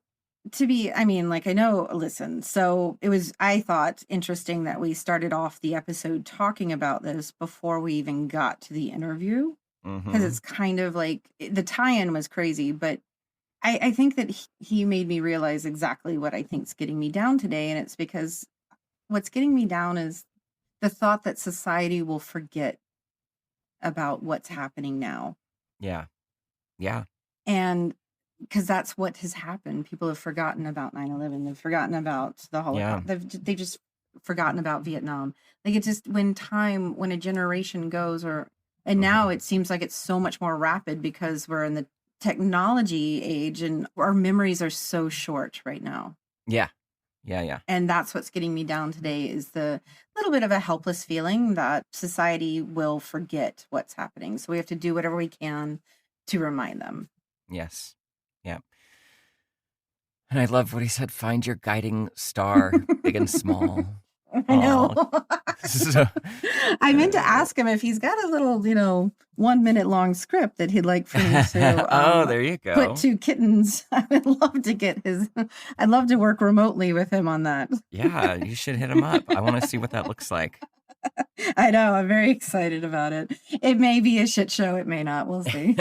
[SPEAKER 2] I know, listen, so it was, I thought, interesting that we started off the episode talking about this before we even got to the interview. Because it's kind of like, the tie-in was crazy, but I think that he made me realize exactly what I think's getting me down today. And it's because what's getting me down is the thought that society will forget about what's happening now.
[SPEAKER 1] Yeah.
[SPEAKER 2] And because that's what has happened. People have forgotten about 9/11. They've forgotten about the Holocaust. They've just forgotten about Vietnam. Like, it's just when a generation goes, and now it seems like it's so much more rapid because we're in the technology age and our memories are so short right now.
[SPEAKER 1] Yeah.
[SPEAKER 2] And that's what's getting me down today, is the little bit of a helpless feeling that society will forget what's happening. So we have to do whatever we can to remind them.
[SPEAKER 1] Yes. Yeah. And I love what he said, find your guiding star, big and small.
[SPEAKER 2] I know.
[SPEAKER 1] So,
[SPEAKER 2] I meant to ask him if he's got a little, 1 minute long script that he'd like for me to
[SPEAKER 1] there you go.
[SPEAKER 2] put to kittens. I would love to I'd love to work remotely with him on that.
[SPEAKER 1] Yeah, you should hit him up. I want to see what that looks like.
[SPEAKER 2] I know. I'm very excited about it. It may be a shit show. It may not. We'll see.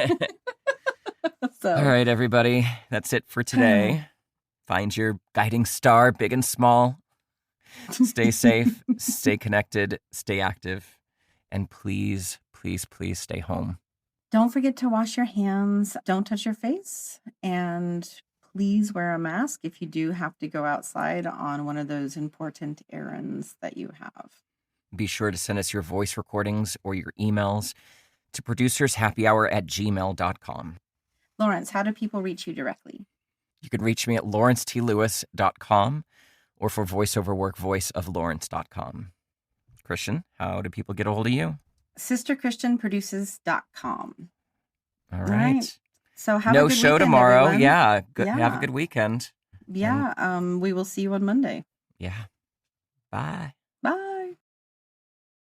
[SPEAKER 1] All right, everybody. That's it for today. Find your guiding star, big and small. Stay safe, stay connected, stay active, and please, please, please stay home.
[SPEAKER 2] Don't forget to wash your hands. Don't touch your face. And please wear a mask if you do have to go outside on one of those important errands that you have.
[SPEAKER 1] Be sure to send us your voice recordings or your emails to producershappyhour@gmail.com.
[SPEAKER 2] Lawrence, how do people reach you directly?
[SPEAKER 1] You can reach me at lawrencetlouis.com. or for voiceover work, voiceoflawrence.com. Christian, how do people get a hold of you?
[SPEAKER 2] sisterchristianproduces.com.
[SPEAKER 1] All right.
[SPEAKER 2] So have
[SPEAKER 1] no
[SPEAKER 2] a good
[SPEAKER 1] show
[SPEAKER 2] weekend,
[SPEAKER 1] tomorrow.
[SPEAKER 2] everyone.
[SPEAKER 1] Yeah. Have a good weekend.
[SPEAKER 2] Yeah. We will see you on Monday.
[SPEAKER 1] Yeah. Bye.